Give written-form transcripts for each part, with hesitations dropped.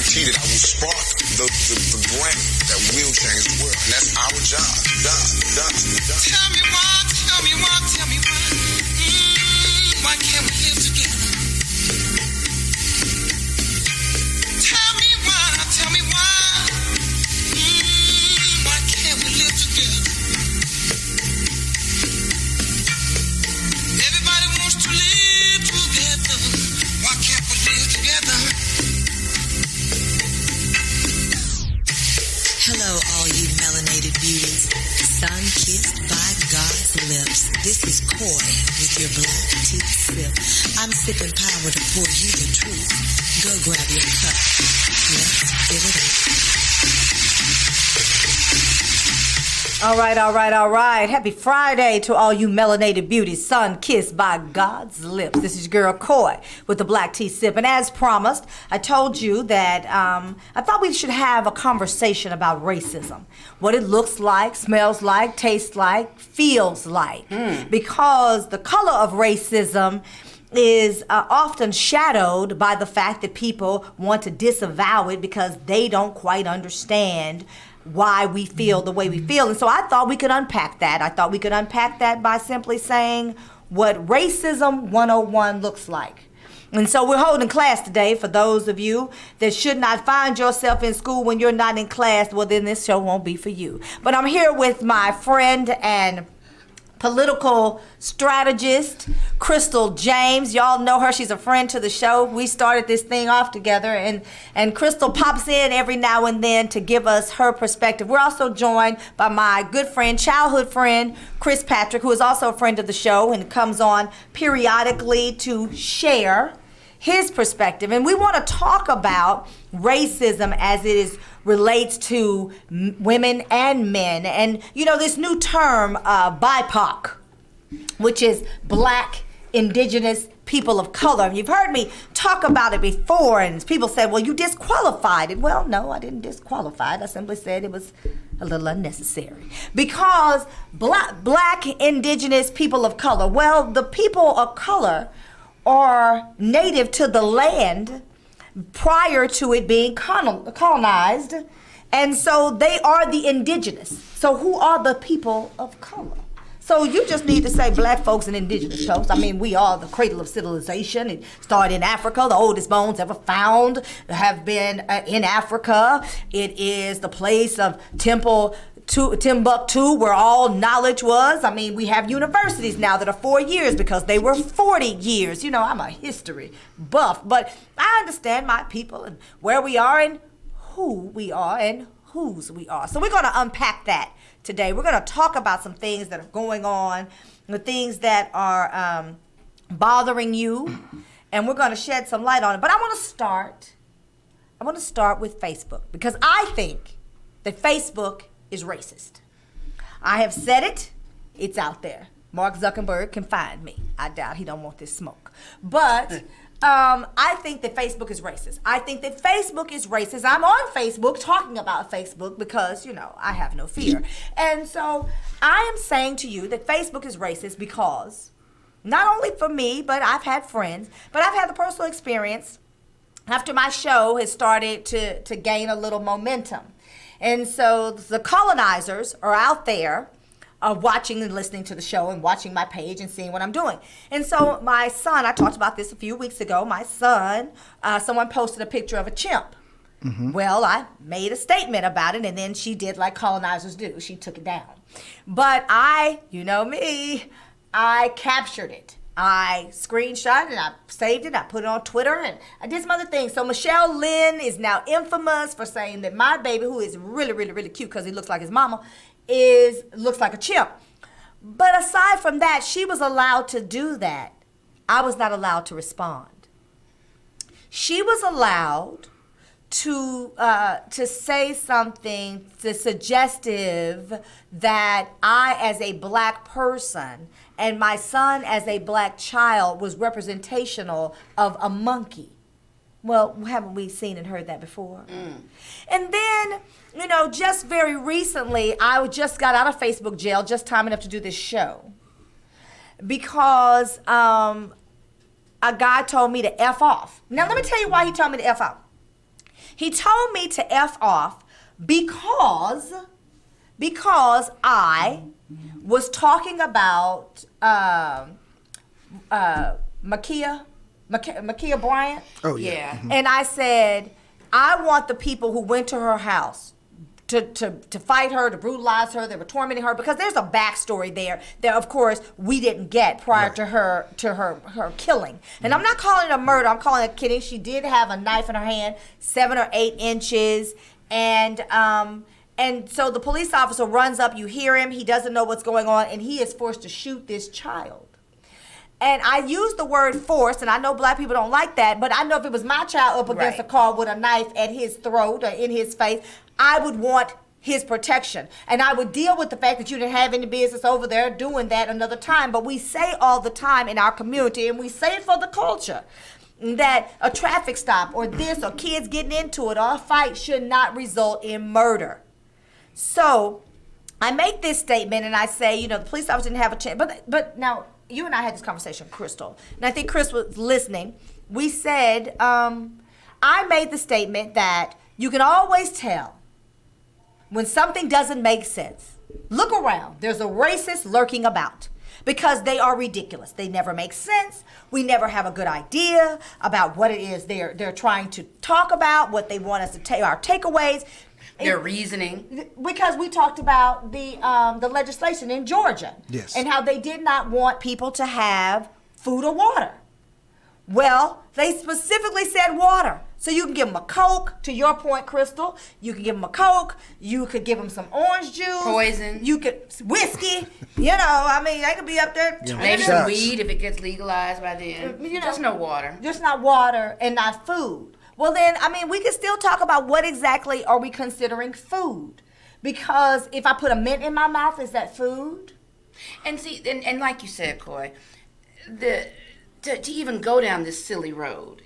guarantee that I will spark the brain that will change the world. And that's our job. Done. Tell me why. Why can't we live together? Tell me why. Why can't we live together? Everybody wants to live together. Why can't we live together? Hello, all you melanated beauties. Sun-kissed by God's lips. This is Coy with your black tea sip. I'm sipping power to pour you the truth. Go grab your cup. Let's fill it up. All right. Happy Friday to all you melanated beauties. Sun-kissed by God's lips. This is your girl Coy with the black tea sip. And as promised, I told you that I thought we should have a conversation about racism. What it looks like, smells like, tastes like, feels like. Because the color of racism is often shadowed by the fact that people want to disavow it because they don't quite understand why we feel the way we feel. And so I thought we could unpack that. I thought we could unpack that by simply saying what Racism 101 looks like. And so we're holding class today for those of you that should not find yourself in school when you're not in class. Well, then this show won't be for you. But I'm here with my friend and political strategist, Crystal James. Y'all know her. She's a friend to the show. We started this thing off together, and Crystal pops in every now and then to give us her perspective. We're also joined by my good friend, childhood friend, Chris Patrick, who is also a friend of the show and comes on periodically to share his perspective. And we want to talk about racism as it relates to women and men. And, you know, this new term, BIPOC, which is Black, Indigenous, People of Color. And you've heard me talk about it before, and people said, well, you disqualified it. Well, no, I didn't disqualify it. I simply said it was a little unnecessary. Because Black, Indigenous, People of Color, well, the people of color are native to the land prior to it being colonized, and so they are the indigenous. So who are the people of color? So you just need to say black folks and indigenous folks. I mean, we are the cradle of civilization. It started in Africa. The oldest bones ever found have been in Africa. It is the place of Timbuktu, where all knowledge was. I mean, we have universities now that are 4 years because they were 40 years. You know, I'm a history buff, but I understand my people and where we are and who we are and whose we are. So we're going to unpack that today. We're going to talk about some things that are going on, the things that are bothering you, and we're going to shed some light on it. But I want to start with Facebook, because I think that Facebook is racist. I have said it. It's out there. Mark Zuckerberg can find me. I doubt he don't want this smoke. But I think that Facebook is racist. I think that Facebook is racist. I'm on Facebook talking about Facebook because, you know, I have no fear. And so I am saying to you that Facebook is racist because not only for me, but I've had friends, but I've had the personal experience after my show has started to gain a little momentum. And so the colonizers are out there watching and listening to the show and watching my page and seeing what I'm doing. And so my son, I talked about this a few weeks ago, my son, someone posted a picture of a chimp. Mm-hmm. Well, I made a statement about it, and then she did like colonizers do. She took it down. But you know me, I captured it. I screenshot it, I saved it, I put it on Twitter, and I did some other things. So Michelle Lynn is now infamous for saying that my baby, who is really, really, really cute because he looks like his mama, looks like a chimp. But aside from that, she was allowed to do that. I was not allowed to respond. She was allowed to say something suggestive that I, as a black person, and my son as a black child was representational of a monkey. Well, haven't we seen and heard that before? And then, you know, just very recently, I just got out of Facebook jail, just time enough to do this show, because a guy told me to F off. Now, let me tell you why he told me to F off. He told me to F off because I was talking about Makia Bryant. Oh, yeah. Mm-hmm. And I said, I want the people who went to her house to fight her, to brutalize her, they were tormenting her, because there's a backstory there that, of course, we didn't get prior to her killing. And I'm not calling it a murder, I'm calling it a killing. She did have a knife in her hand, 7 or 8 inches, and so the police officer runs up, you hear him, he doesn't know what's going on, and he is forced to shoot this child. And I use the word forced, and I know black people don't like that, but I know if it was my child up against a car with a knife at his throat or in his face, I would want his protection. And I would deal with the fact that you didn't have any business over there doing that another time. But we say all the time in our community, and we say it for the culture, that a traffic stop or this or kids getting into it or a fight should not result in murder. So I make this statement and I say, the police officer didn't have a chance. But now, you and I had this conversation, Crystal, and I think Chris was listening. We said, I made the statement that you can always tell when something doesn't make sense. Look around. There's a racist lurking about because they are ridiculous. They never make sense. We never have a good idea about what it is they're trying to talk about, what they want us to take, our takeaways. Their reasoning. Because we talked about the legislation in Georgia. Yes. And how they did not want people to have food or water. Well, they specifically said water. So you can give them a Coke, to your point, Crystal. You can give them a Coke. You could give them some orange juice. Poison. You could, whiskey. They could be up there. Maybe some weed if it gets legalized by then. Just no water. Just not water and not food. Well then, we can still talk about what exactly are we considering food. Because if I put a mint in my mouth, is that food? And see, and like you said, Coy, to even go down this silly road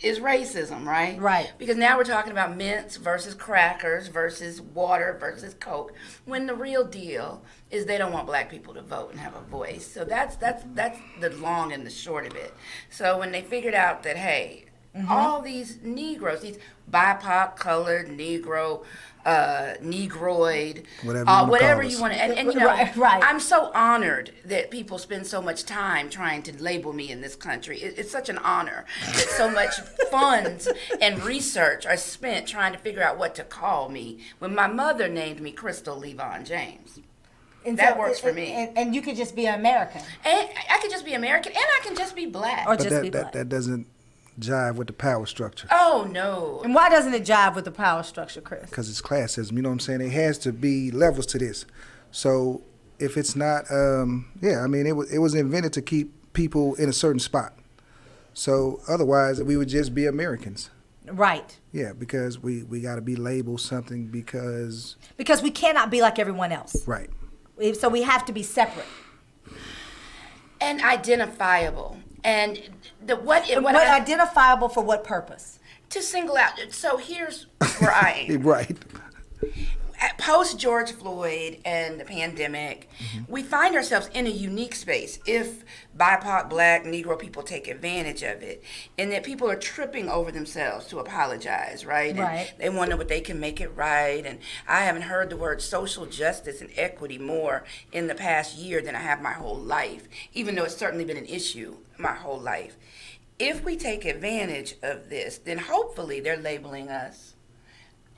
is racism, right? Right. Because now we're talking about mints versus crackers versus water versus Coke, when the real deal is they don't want black people to vote and have a voice. So that's the long and the short of it. So when they figured out that, hey, all these Negroes, these BIPOC, colored, Negro, Negroid, whatever you want to, and right. I'm so honored that people spend so much time trying to label me in this country. It's such an honor that so much funds and research are spent trying to figure out what to call me when my mother named me Crystal Levon James. And that works for me. And you could just be an American. And I could just be American, and I can just be black. Or just be black. That doesn't jive with the power structure. Oh, no. And why doesn't it jive with the power structure, Chris? Because it's classism. You know what I'm saying? It has to be levels to this. So if it's not, it was invented to keep people in a certain spot. So otherwise, we would just be Americans. Right. Yeah, because we got to be labeled something because we cannot be like everyone else. Right. So we have to be separate. And identifiable. And what identifiable for what purpose? To single out. So here's where I am. Right. Post George Floyd and the pandemic, we find ourselves in a unique space if BIPOC, Black, Negro people take advantage of it, and that people are tripping over themselves to apologize, right? Right. And they wonder what they can make it right. And I haven't heard the word social justice and equity more in the past year than I have my whole life, even though it's certainly been an issue my whole life. If we take advantage of this, then hopefully they're labeling us.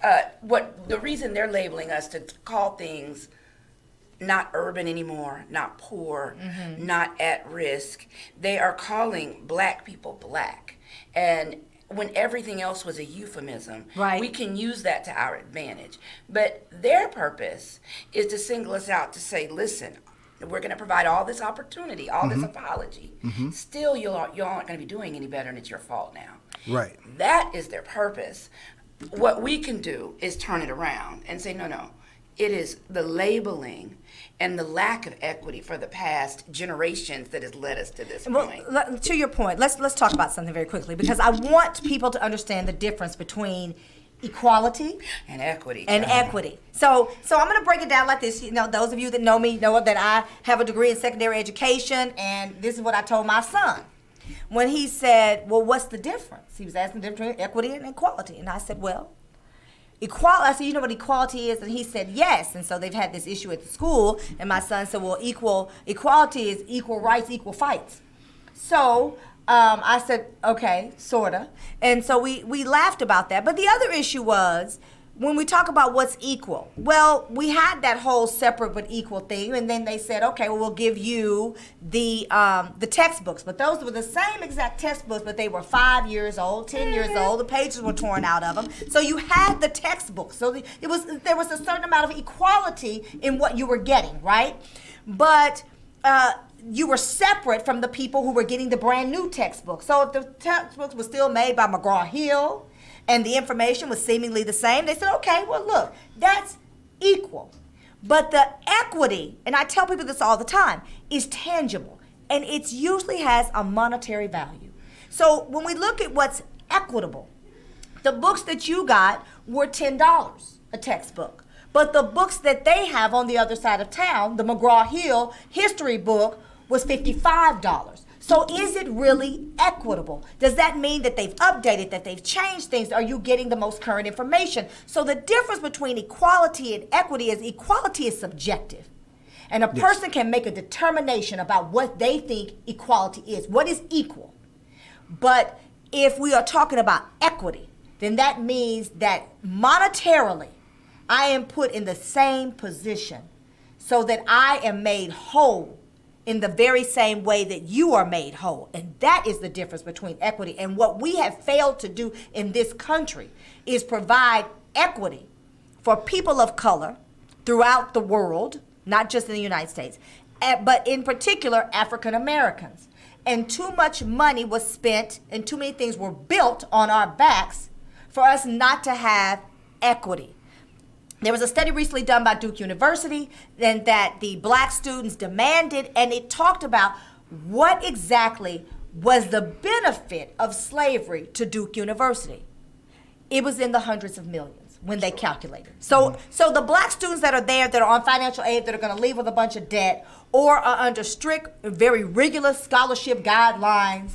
The reason they're labeling us to call things not urban anymore, not poor, not at risk, they are calling black people black. And when everything else was a euphemism, right, we can use that to our advantage. But their purpose is to single us out to say, listen, we're going to provide all this opportunity, all this apology. Still, you aren't going to be doing any better, and it's your fault now. Right. That is their purpose. What we can do is turn it around and say, no. It is the labeling and the lack of equity for the past generations that has led us to this point. To your point, let's talk about something very quickly, because I want people to understand the difference between equality and equity. So I'm going to break it down like this. Those of you that know me know that I have a degree in secondary education, and this is what I told my son. When he said, well, what's the difference? He was asking the difference between equity and equality. And I said, well, I said, you know what equality is? And he said, yes. And so they've had this issue at the school. And my son said, well, equality is equal rights, equal fights. So I said, okay, sort of. And so we laughed about that. But the other issue was, when we talk about what's equal, well, we had that whole separate but equal thing, and then they said, okay, well, we'll give you the textbooks. But those were the same exact textbooks, but they were 5 years old, 10 years old. The pages were torn out of them. So you had the textbooks. So there was a certain amount of equality in what you were getting, right? But you were separate from the people who were getting the brand new textbooks. So if the textbooks were still made by McGraw-Hill, and the information was seemingly the same, they said, okay, well, look, that's equal. But the equity, and I tell people this all the time, is tangible, and it usually has a monetary value. So when we look at what's equitable, the books that you got were $10 a textbook. But the books that they have on the other side of town, the McGraw-Hill history book, was $55. So is it really equitable? Does that mean that they've updated, that they've changed things? Are you getting the most current information? So the difference between equality and equity is equality is subjective. And a person can make a determination about what they think equality is, what is equal. But if we are talking about equity, then that means that monetarily, I am put in the same position so that I am made whole in the very same way that you are made whole. And that is the difference between equity. And what we have failed to do in this country is provide equity for people of color throughout the world, not just in the United States, but in particular African Americans. And too much money was spent and too many things were built on our backs for us not to have equity. There was a study recently done by Duke University and that the black students demanded, and it talked about what exactly was the benefit of slavery to Duke University. It was in the hundreds of millions when they calculated. So the black students that are there, that are on financial aid, that are going to leave with a bunch of debt, or are under strict, very rigorous scholarship guidelines,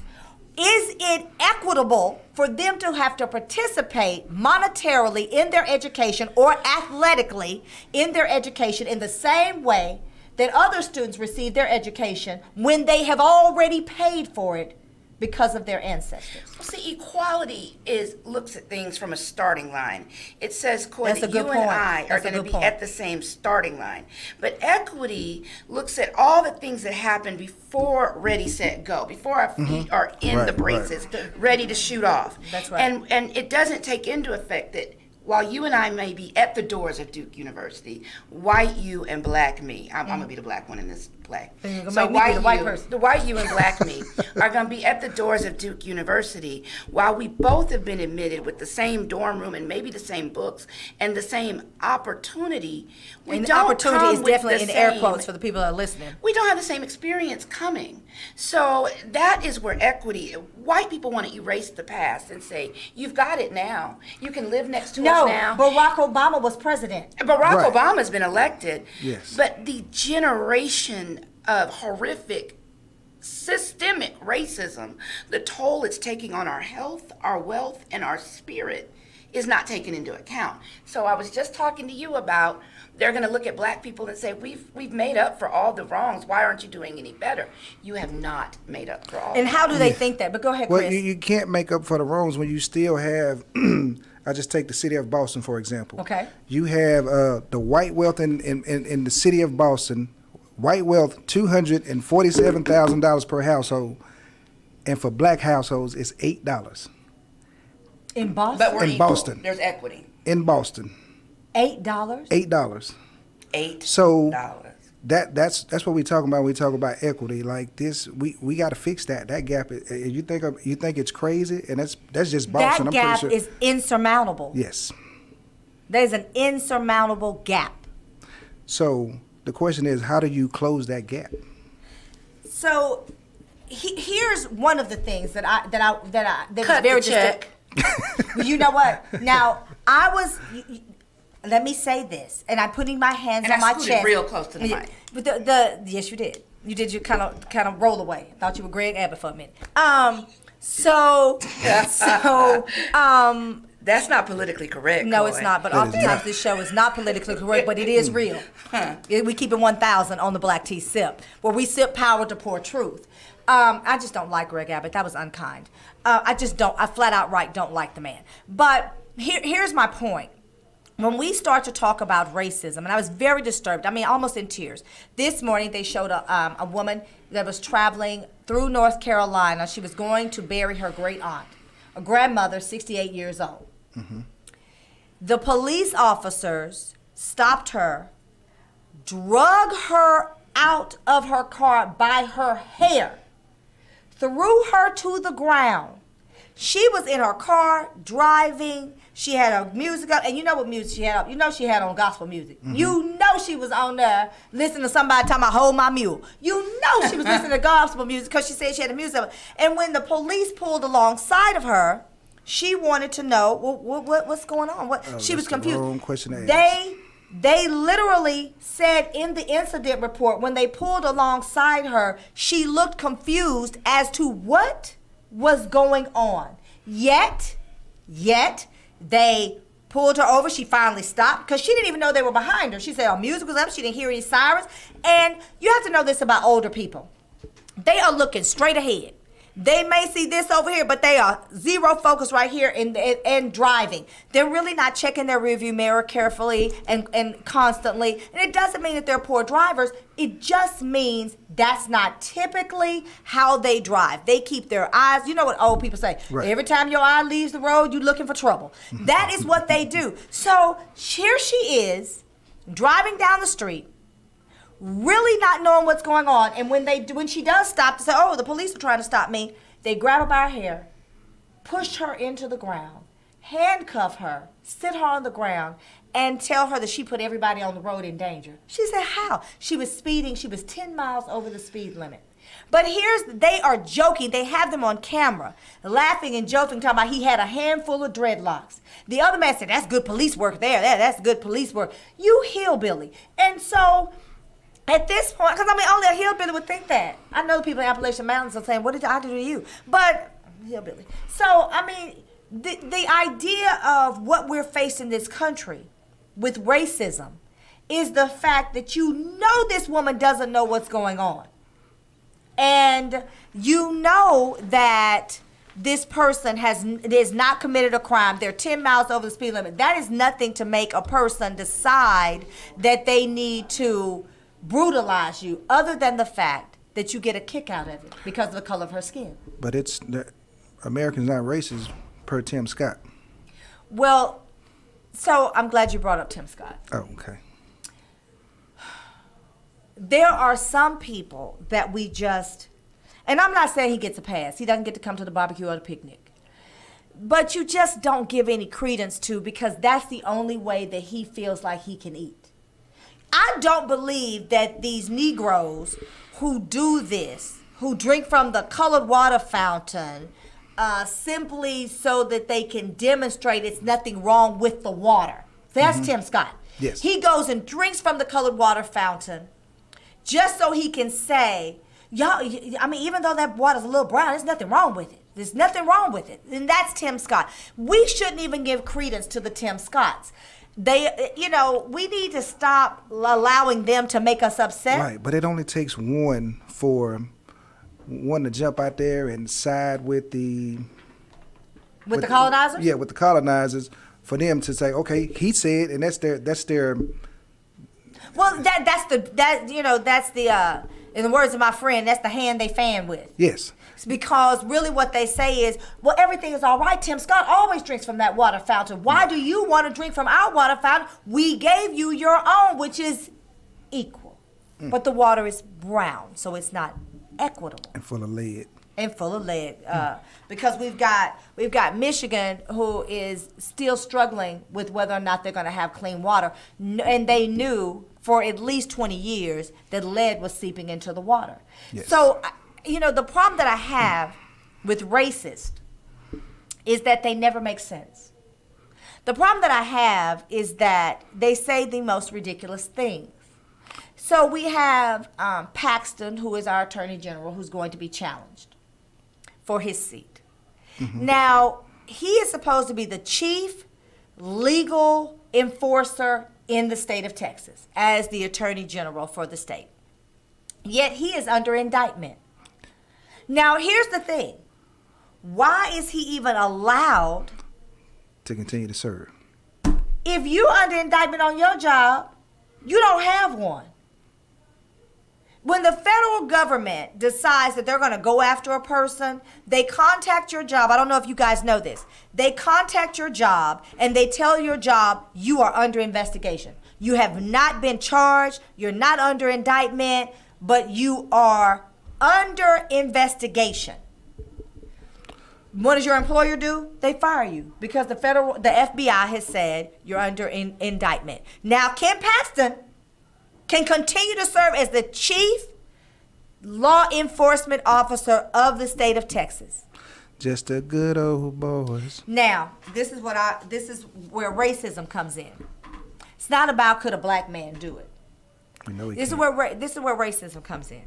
is it equitable for them to have to participate monetarily in their education or athletically in their education in the same way that other students receive their education when they have already paid for it because of their ancestors? See, equality looks at things from a starting line. It says, Coy, that you and point. I are going to be at the same starting line. But equity looks at all the things that happen before ready, set, go, before our feet are in the braces, ready to shoot off. That's right. And it doesn't take into effect that while you and I may be at the doors of Duke University, white you and black me, I'm going to be the black one in this play. So the white you and black me are going to be at the doors of Duke University while we both have been admitted with the same dorm room and maybe the same books and the same opportunity. And the opportunity is definitely in air quotes for the people that are listening. We don't have the same experience coming. So that is where equity, white people want to erase the past and say, you've got it now. You can live next to us now. Barack Obama was president. Barack Obama's been elected. Yes. But the generation of horrific systemic racism, the toll it's taking on our health, our wealth, and our spirit is not taken into account. So I was just talking to you about they're going to look at black people and say, we've made up for all the wrongs. Why aren't you doing any better? You have not made up for all. And how do they think that? But go ahead, Well, Chris. you can't make up for the wrongs when you still have, I just take the city of Boston, for example. Okay. You have the white wealth in the city of Boston, white wealth, $247,000 per household. And for black households, it's $8. In Boston? But we're in equal. Boston. There's equity. In Boston. $8? $8. $8. So that's what we talking about when we talk about equity. Like this, we got to fix that gap. You think it's crazy, and that's just Boston. That gap is insurmountable. Yes. There's an insurmountable gap. So the question is, how do you close that gap? So here's one of the things that was Cut very the check. You know what? Now let me say this, and I'm putting my hands And on I my scooted chest. real close to the mic. But yes, you did. You did. You kind of roll away. Thought you were Greg Abbott for a minute. That's not politically correct. No, Coy. it's not. But That is oftentimes not. this show is not politically correct, but it is real. We keep it 1,000 on the Black Tea Sip, where we sip power to pour truth. I just don't like Greg Abbott. That was unkind. I just don't. I flat out right don't like the man. But here's my point. When we start to talk about racism, and I was very disturbed, I mean, almost in tears. This morning, they showed a woman that was traveling through North Carolina. She was going to bury her great aunt, a grandmother, 68 years old. Mm-hmm. The police officers stopped her, drug her out of her car by her hair, threw her to the ground. She was in her car driving. She had her music up, and you know what music she had up. You know she had on gospel music. Mm-hmm. You know she was on there listening to somebody talking about "Hold My Mule." You know she was listening to gospel music because she said she had the music up. And when the police pulled alongside of her, she wanted to know, well, what's going on? She was confused. Wrong question to ask. They literally said in the incident report, when they pulled alongside her, she looked confused as to what was going on. Yet, they pulled her over. She finally stopped because she didn't even know they were behind her. She said her music was up. She didn't hear any sirens. And you have to know this about older people. They are looking straight ahead. They may see this over here, but they are zero focus right here and driving. They're really not checking their rearview mirror carefully and constantly. And it doesn't mean that they're poor drivers. It just means that's not typically how they drive. They keep their eyes, you know what old people say, right. Every time your eye leaves the road, you're looking for trouble. That is what they do. So here she is, driving down the street, really not knowing what's going on. And when she does stop to say, oh, the police are trying to stop me, they grab her by her hair, push her into the ground, handcuff her, sit her on the ground, and tell her that she put everybody on the road in danger. She said, how? She was speeding. She was 10 miles over the speed limit. But they are joking. They have them on camera, laughing and joking, talking about he had a handful of dreadlocks. The other man said, that's good police work there. That's good police work. You hillbilly. And so at this point, because I mean, only a hillbilly would think that. I know the people in Appalachian Mountains are saying, what did I do to you? But, hillbilly. So, I mean, the idea of what we're facing in this country with racism is the fact that you know this woman doesn't know what's going on. And you know that this person has not committed a crime. They're 10 miles over the speed limit. That is nothing to make a person decide that they need to brutalize you, other than the fact that you get a kick out of it because of the color of her skin. But Americans not racist per Tim Scott. Well, so I'm glad you brought up Tim Scott. Oh, okay. There are some people that we just, and I'm not saying he gets a pass. He doesn't get to come to the barbecue or the picnic. But you just don't give any credence to, because that's the only way that he feels like he can eat. I don't believe that these Negroes who do this, who drink from the colored water fountain, simply so that they can demonstrate it's nothing wrong with the water. That's Tim Scott. Yes. He goes and drinks from the colored water fountain just so he can say, y'all, I mean, even though that water's a little brown, there's nothing wrong with it. There's nothing wrong with it. And that's Tim Scott. We shouldn't even give credence to the Tim Scotts. We need to stop allowing them to make us upset. Right, but it only takes one to jump out there and side with the colonizers. Yeah, with the colonizers, for them to say, okay, he said, and that's their. Well, that's the in the words of my friend, that's the hand they fan with. Yes. It's because really what they say is, well, everything is all right. Tim Scott always drinks from that water fountain. Why do you want to drink from our water fountain? We gave you your own, which is equal. But the water is brown, so it's not equitable. And full of lead. Because we've got Michigan, who is still struggling with whether or not they're going to have clean water, and they knew for at least 20 years that lead was seeping into the water. Yes. So, the problem that I have with racist is that they never make sense. The problem that I have is that they say the most ridiculous things. So we have Paxton, who is our Attorney General, who's going to be challenged for his seat. Mm-hmm. Now, he is supposed to be the chief legal enforcer in the state of Texas as the attorney general for the state. Yet he is under indictment. Now, here's the thing. Why is he even allowed to continue to serve? If you're under indictment on your job, you don't have one. When the federal government decides that they're going to go after a person, they contact your job. I don't know if you guys know this. They contact your job and they tell your job you are under investigation. You have not been charged. You're not under indictment, but you are under investigation. What does your employer do? They fire you because the FBI has said you're under indictment. Now, Ken Paxton can continue to serve as the chief law enforcement officer of the state of Texas. Just a good old boys. Now, this is where racism comes in. It's not about could a black man do it. This is where racism comes in.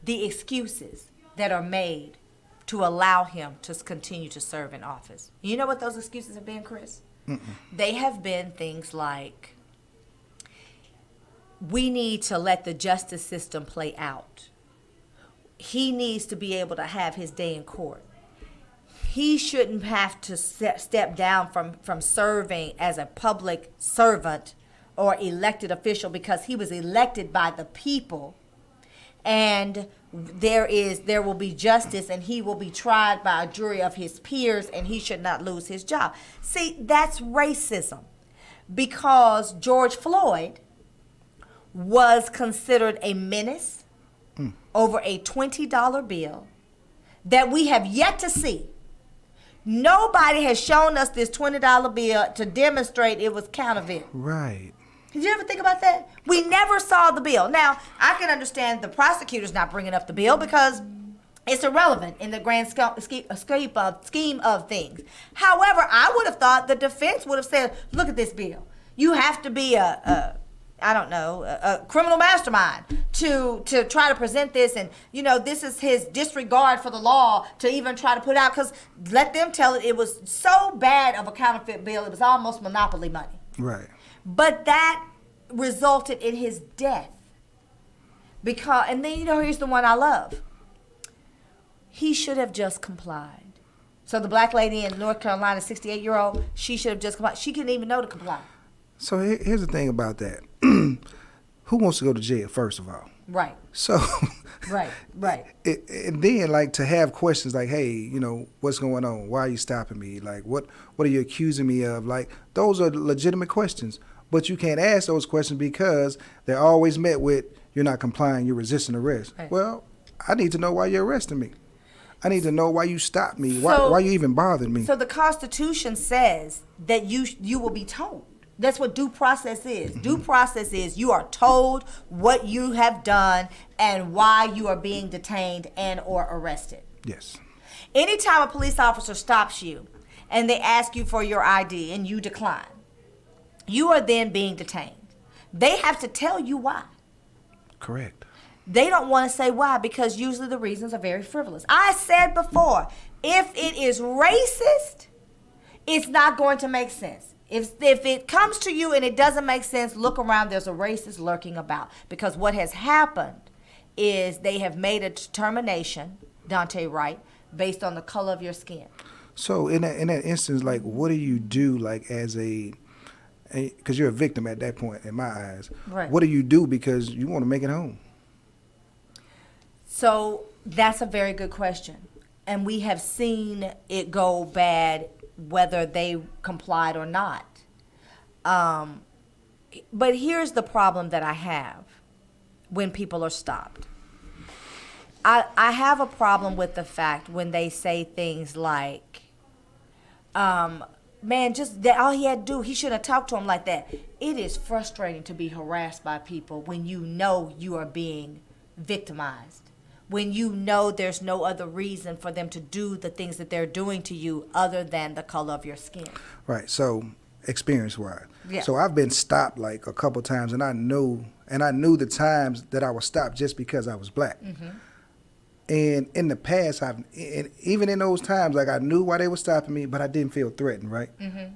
The excuses that are made to allow him to continue to serve in office. You know what those excuses have been, Chris? They have been things like, we need to let the justice system play out. He needs to be able to have his day in court. He shouldn't have to step down from serving as a public servant or elected official because he was elected by the people, and there will be justice and he will be tried by a jury of his peers and he should not lose his job. See, that's racism, because George Floyd was considered a menace over a $20 bill that we have yet to see. Nobody has shown us this $20 bill to demonstrate it was counterfeit. Right. Did you ever think about that? We never saw the bill. Now, I can understand the prosecutor's not bringing up the bill because it's irrelevant in the grand scheme of things. However, I would have thought the defense would have said, look at this bill. You have to be a criminal mastermind to try to present this, and this is his disregard for the law to even try to put out, because let them tell it was so bad of a counterfeit bill, it was almost monopoly money. Right. But that resulted in his death. And then here's the one I love. He should have just complied. So the black lady in North Carolina, 68-year-old, she should have just complied. She couldn't even know to comply. So here's the thing about that. Who wants to go to jail, first of all? Right. So, right. And then, to have questions like, hey, what's going on? Why are you stopping me? Like, what are you accusing me of? Like, those are legitimate questions. But you can't ask those questions because they're always met with, you're not complying, you're resisting arrest. Right. Well, I need to know why you're arresting me. I need to know why you stopped me, why you even bothered me. So the Constitution says that you will be told. That's what due process is. Mm-hmm. Due process is you are told what you have done and why you are being detained and or arrested. Yes. Anytime a police officer stops you and they ask you for your ID and you decline, you are then being detained. They have to tell you why. Correct. They don't want to say why because usually the reasons are very frivolous. I said before, if it is racist, it's not going to make sense. If it comes to you and it doesn't make sense, look around, there's a racist lurking about. Because what has happened is they have made a determination, Dante Wright, based on the color of your skin. So in that instance, what do you do, as because you're a victim at that point, in my eyes. Right. What do you do because you want to make it home? So that's a very good question. And we have seen it go bad whether they complied or not. But here's the problem that I have when people are stopped. I have a problem with the fact when they say things like, man, just that all he had to do, he shouldn't have talked to him like that. It is frustrating to be harassed by people when you know you are being victimized. When you know there's no other reason for them to do the things that they're doing to you other than the color of your skin. Right. So experience-wise. Yeah. So I've been stopped a couple times, and I knew the times that I was stopped just because I was black. Mm-hmm. And in the past, and even in those times, like I knew why they were stopping me, but I didn't feel threatened, right?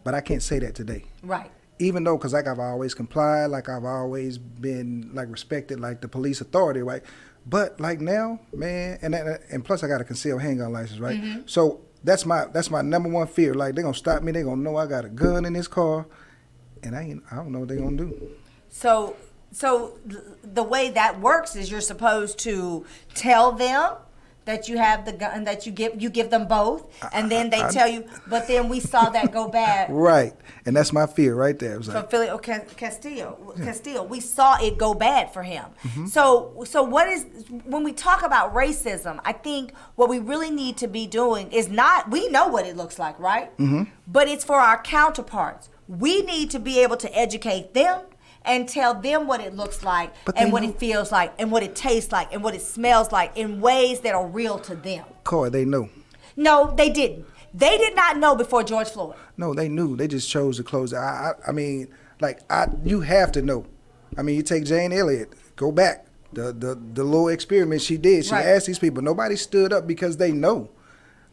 But I can't say that today. Right. Even though, because like I've always complied, like I've always been like respected, like the police authority, right? But like now, man, and plus I got a concealed handgun license, right? So that's my number one fear. Like they're gonna stop me, they're gonna know I got a gun in this car, and I don't know what they're gonna do. So the way that works is you're supposed to tell them that you have the gun, that you give them both, and then they tell you. But then we saw that go bad. Right, and that's my fear right there. For Philly Castillo, we saw it go bad for him. So what is, when we talk about racism, I think what we really need to be doing is not, we know what it looks like, right? But it's for our counterparts. We need to be able to educate them and tell them what it looks like and what it feels like and what it tastes like and what it smells like in ways that are real to them. Corey, they know. No, they didn't. They did not know before George Floyd. No, they knew. They just chose to close it. I mean, you have to know. I mean, you take Jane Elliott, go back. The little experiment she did, she asked these people. Nobody stood up because they know.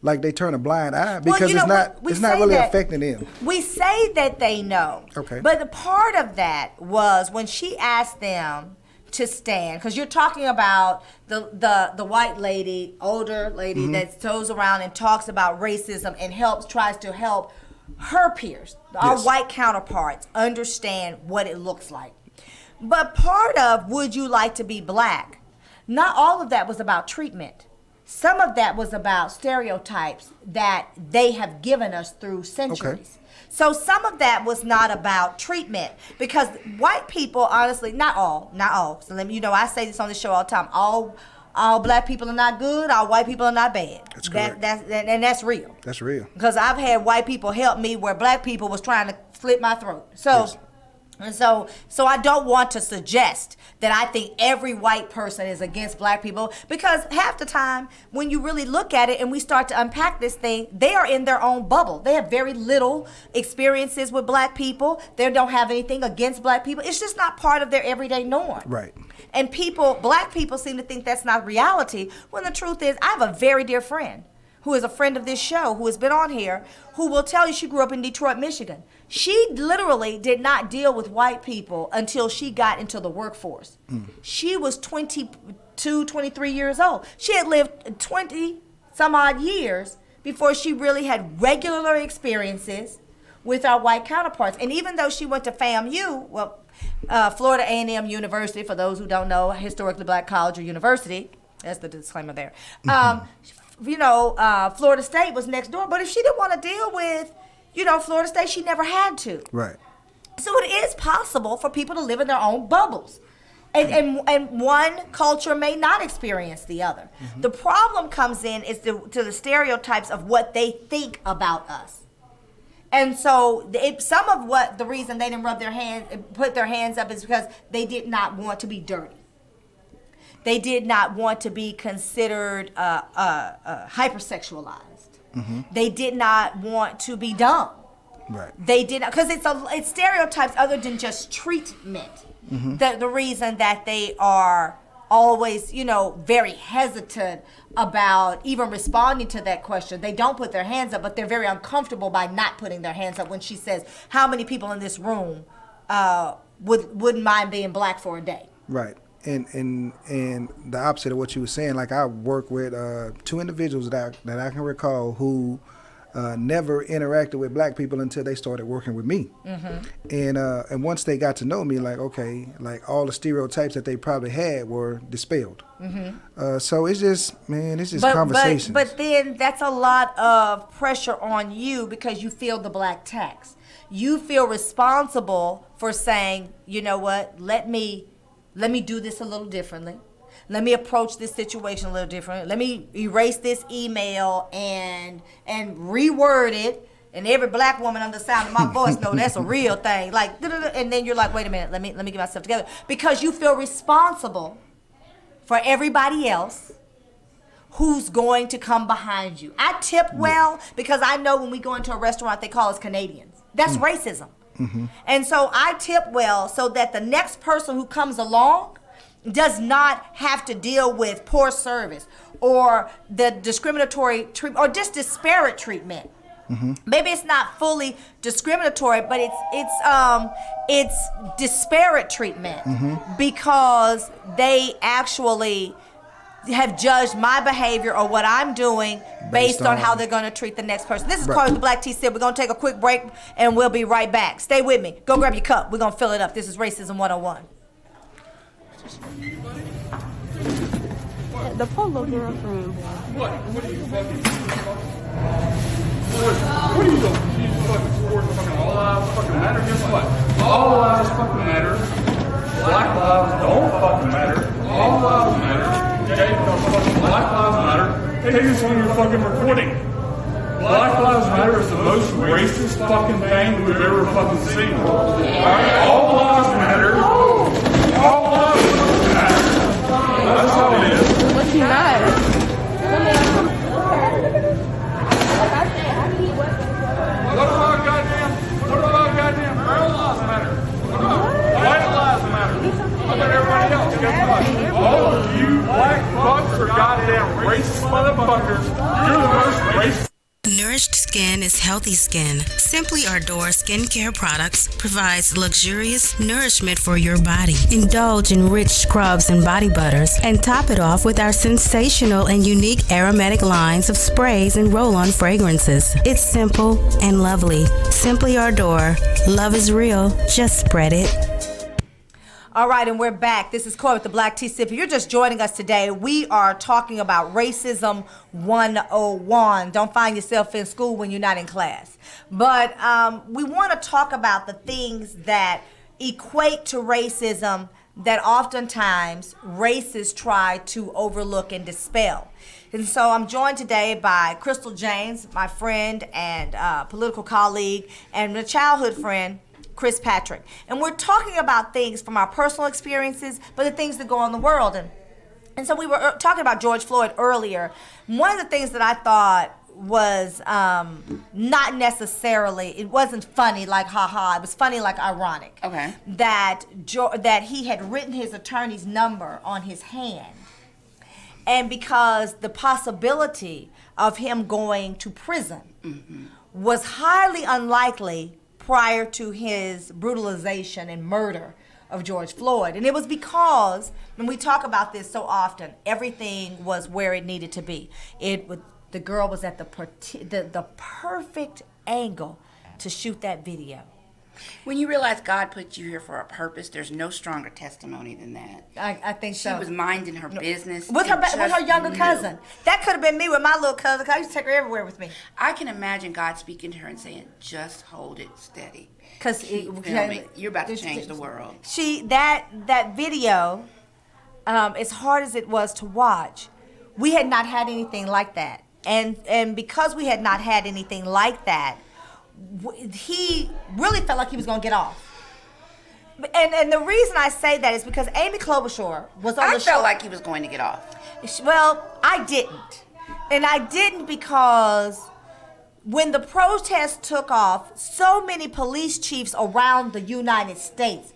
Like they turn a blind eye because it's not really affecting them. We say that they know. Okay. But the part of that was when she asked them to stand, because you're talking about the white lady, older lady that goes around and talks about racism and tries to help her peers, our white counterparts, understand what it looks like. But part of would you like to be black? Not all of that was about treatment. Some of that was about stereotypes that they have given us through centuries. Okay. So some of that was not about treatment, because white people, honestly, not all. So let me, I say this on the show all the time. All black people are not good. All white people are not bad. That's correct. And that's real. That's real. Because I've had white people help me where black people was trying to slit my throat. So. Yes. And so I don't want to suggest that I think every white person is against black people, because half the time when you really look at it and we start to unpack this thing, they are in their own bubble. They have very little experiences with black people. They don't have anything against black people. It's just not part of their everyday norm. Right. And black people seem to think that's not reality, when the truth is I have a very dear friend who is a friend of this show, who has been on here, who will tell you she grew up in Detroit, Michigan. She literally did not deal with white people until she got into the workforce. She was 22, 23 years old. She had lived 20 some odd years before she really had regular experiences with our white counterparts. And even though she went to FAMU, Florida A&M University, for those who don't know, historically black college or university, that's the disclaimer there. Florida State was next door, but if she didn't want to deal with, Florida State, she never had to. Right. So it is possible for people to live in their own bubbles. And one culture may not experience the other. The problem comes in is to the stereotypes of what they think about us. And so some of the reason they didn't put their hands up is because they did not want to be dirty. They did not want to be considered hypersexualized. They did not want to be dumb. Right. They did not, because it's stereotypes other than just treatment. The reason that they are always, very hesitant about even responding to that question. They don't put their hands up, but they're very uncomfortable by not putting their hands up when she says, how many people in this room wouldn't mind being black for a day? Right. And the opposite of what you were saying, like I work with 2 individuals that I can recall who never interacted with black people until they started working with me. And once they got to know me, like, okay, like all the stereotypes that they probably had were dispelled. So it's just conversations. But then that's a lot of pressure on you, because you feel the black tax. You feel responsible for saying, you know what, let me do this a little differently. Let me approach this situation a little differently. Let me erase this email and reword it. And every black woman on the sound of my voice know that's a real thing. Like, and then you're like, wait a minute, let me get myself together. Because you feel responsible for everybody else who's going to come behind you. I tip well because I know when we go into a restaurant, they call us Canadians. That's racism. And so I tip well so that the next person who comes along does not have to deal with poor service or the discriminatory treatment or just disparate treatment. Maybe it's not fully discriminatory, but it's disparate treatment because they actually have judged my behavior or what I'm doing based on how they're going to treat the next person. This is Corey with the Black Tea Sip. We're going to take a quick break and we'll be right back. Stay with me. Go grab your cup. We're going to fill it up. This is Racism 101. The polo girlfriend. What are you fucking? What are you doing? You fucking support fucking all lives fucking matter? Guess what? All lives fucking matter. Black lives don't fucking matter. All lives matter. Okay? Fucking Black lives matter. Take this on your fucking recording. Black Lives Matter is the most racist fucking thing we've ever fucking seen. Alright? All lives matter. All lives matter. That's how it is. What you not? What about goddamn girl lives matter? What about white lives matter? What about everybody else? Guess what? All of you black fucks are goddamn racist motherfuckers. You're the most racist. Nourished skin is healthy skin. Simply Ardor skincare products provides luxurious nourishment for your body. Indulge in rich scrubs and body butters and top it off with our sensational and unique aromatic lines of sprays and roll-on fragrances. It's simple and lovely. Simply Ardor. Love is real. Just spread it. All right, and we're back. This is Corey with the Black Tea Sip. If you're just joining us today, we are talking about Racism 101. Don't find yourself in school when you're not in class. But we want to talk about the things that equate to racism that oftentimes racists try to overlook and dispel. And so I'm joined today by Crystal James, my friend and political colleague, and a childhood friend, Chris Patrick. And we're talking about things from our personal experiences, but the things that go on in the world. And so we were talking about George Floyd earlier. One of the things that I thought was not necessarily, it wasn't funny like ha-ha, it was funny like ironic. Okay. That he had written his attorney's number on his hand. And because the possibility of him going to prison was highly unlikely prior to his brutalization and murder of George Floyd. And it was because, when we talk about this so often, everything was where it needed to be. The girl was at the perfect angle to shoot that video. When you realize God put you here for a purpose, there's no stronger testimony than that. I think so. She was minding her business. With her younger cousin. That could have been me with my little cousin, because I used to take her everywhere with me. I can imagine God speaking to her and saying, just hold it steady. Because you're about to change the world. That video, as hard as it was to watch, we had not had anything like that. And because we had not had anything like that, he really felt like he was going to get off. And the reason I say that is because Amy Klobuchar was on the show. I felt like he was going to get off. Well, I didn't. And I didn't because when the protest took off, so many police chiefs around the United States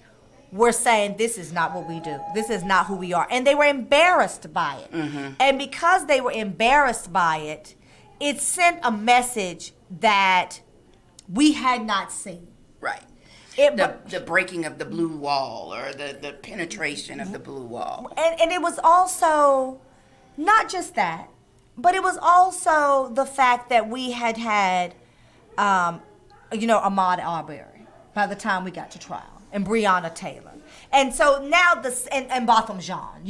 were saying, this is not what we do. This is not who we are. And they were embarrassed by it. And because they were embarrassed by it, it sent a message that we had not seen. Right. The breaking of the blue wall, or the penetration of the blue wall. And it was also not just that, but it was also the fact that we had Ahmaud Arbery by the time we got to trial, and Breonna Taylor. And so now and Botham Jean,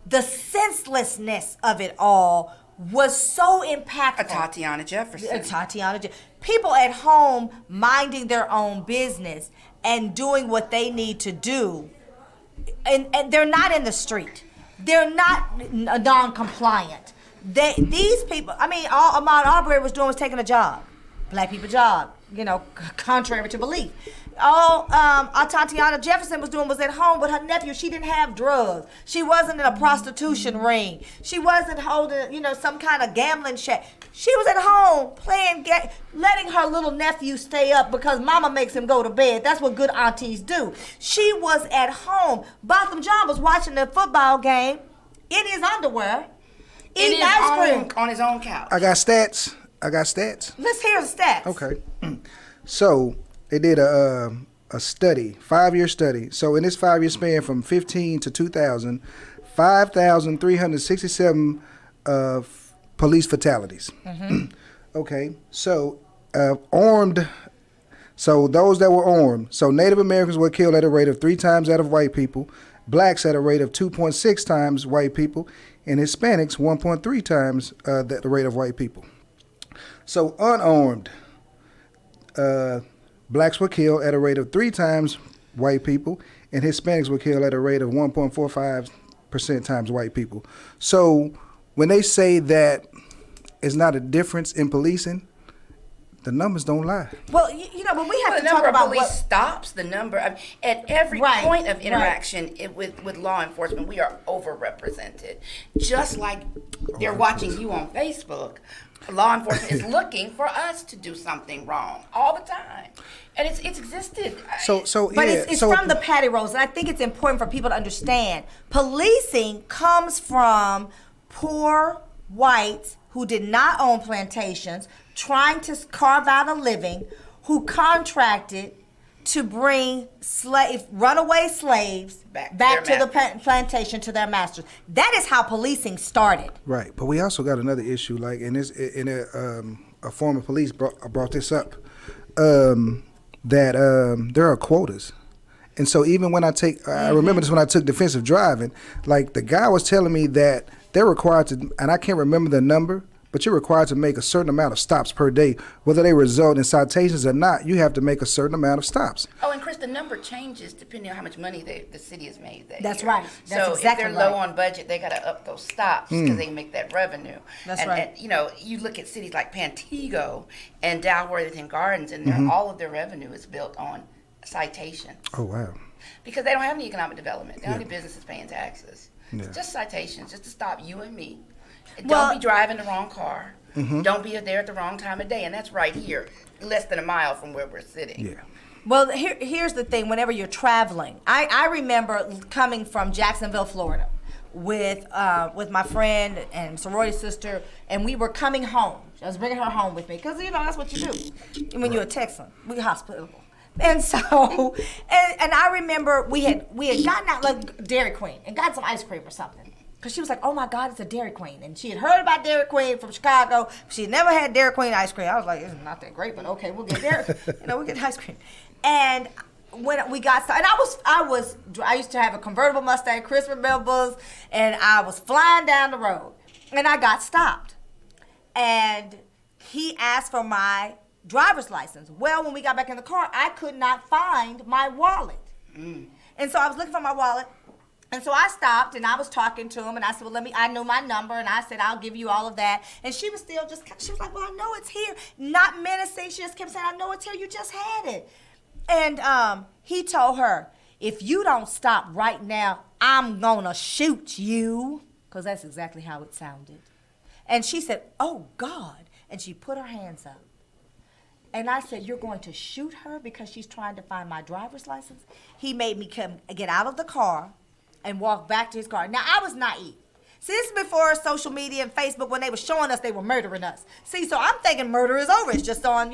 the senselessness of it all was so impactful. Tatiana Jefferson. People at home minding their own business and doing what they need to do. And they're not in the street. They're not non-compliant. These people, all Ahmaud Arbery was doing was taking a job. Black people job, contrary to belief. All Tatiana Jefferson was doing was at home with her nephew. She didn't have drugs. She wasn't in a prostitution ring. She wasn't holding, some kind of gambling shack. She was at home playing, letting her little nephew stay up because mama makes him go to bed. That's what good aunties do. She was at home. Botham John was watching the football game in his underwear, eating ice cream. On his own couch. I got stats. Let's hear the stats. Okay. So they did a study, 5-year study. So in this 5-year span from 15 to 2000, 5,367 police fatalities. Okay. So armed. So those that were armed. So Native Americans were killed at a rate of 3 times that of white people. Blacks at a rate of 2.6 times white people, and Hispanics 1.3 times the rate of white people. So unarmed, blacks were killed at a rate of 3 times white people, and Hispanics were killed at a rate of 1.45% times white people. So when they say that it's not a difference in policing, the numbers don't lie. Well, but we have to talk about the number of police what stops. The number at every point of interaction with law enforcement, we are overrepresented. Just like they're watching you on Facebook, law enforcement is looking for us to do something wrong all the time, and it's existed. It's from the patty rolls, and I think it's important for people to understand. Policing comes from poor whites who did not own plantations, trying to carve out a living, who contracted to bring runaway slaves back to the plantation to their masters. That is how policing started. Right, but we also got another issue. Like a former police brought this up, that there are quotas. And so even when I remember this when I took defensive driving, like the guy was telling me that they're required to, and I can't remember the number, but you're required to make a certain amount of stops per day. Whether they result in citations or not, you have to make a certain amount of stops. Oh, and Chris, the number changes depending on how much money the city has made that That's year. right. That's so exactly if they're low on budget, they got to up those stops because they make that revenue. That's right. And, you look at cities like Pantego and Dalworthington Gardens, and all of their revenue is built on citations. Oh, wow. Because they don't have any economic development. They don't have any businesses paying taxes. Yeah. It's just citations, just to stop you and me. Don't be driving the wrong car. Don't be there at the wrong time of day. And that's right here, less than a mile from where we're sitting. Yeah. Well, here's the thing. Whenever you're traveling, I remember coming from Jacksonville, Florida, with my friend and sorority sister, and we were coming home. I was bringing her home with me because that's what you do when you're a Texan. We're hospitable. And so, and I remember we had gotten out like Dairy Queen and got some ice cream or something. Because she was like, oh my God, it's a Dairy Queen. And she had heard about Dairy Queen from Chicago. She had never had Dairy Queen ice cream. I was like, it's not that great, but okay, we'll get Dairy, we'll get ice cream. And when we got started, and I used to have a convertible Mustang, Chris remembers, and I was flying down the road. And I got stopped. And he asked for my driver's license. Well, when we got back in the car, I could not find my wallet. And so I was looking for my wallet. And so I stopped and I was talking to him and I said, well, I know my number. And I said, I'll give you all of that. And she was still she was like, well, I know it's here. Not menacing. She just kept saying, I know it's here. You just had it. And he told her, if you don't stop right now, I'm going to shoot you. Because that's exactly how it sounded. And she said, oh, God. And she put her hands up. And I said, you're going to shoot her because she's trying to find my driver's license? He made me get out of the car and walk back to his car. Now, I was naive. See, this is before social media and Facebook when they were showing us they were murdering us. See, so I'm thinking murder is over. It's just on,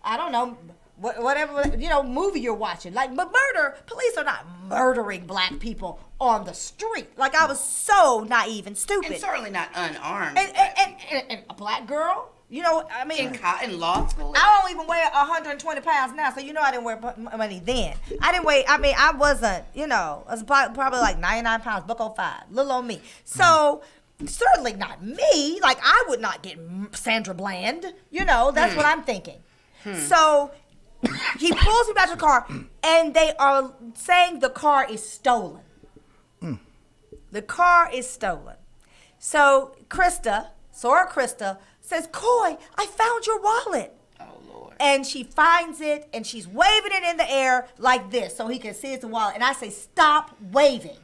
I don't know, whatever, movie you're watching. But murder, police are not murdering black people on the street. Like, I was so naive and stupid. And certainly not unarmed. And a black girl? In law school? I don't even weigh 120 pounds now, so I didn't wear money then. I wasn't, I was probably like 99 pounds, $105, little on me. So, certainly not me. Like, I would not get Sandra Bland. That's what I'm thinking. So, he pulls me back to the car, and they are saying the car is stolen. The car is stolen. So, Sora Krista, says, Coy, I found your wallet. Oh, Lord. And she finds it, and she's waving it in the air like this so he can see it's a wallet. And I say, stop waving.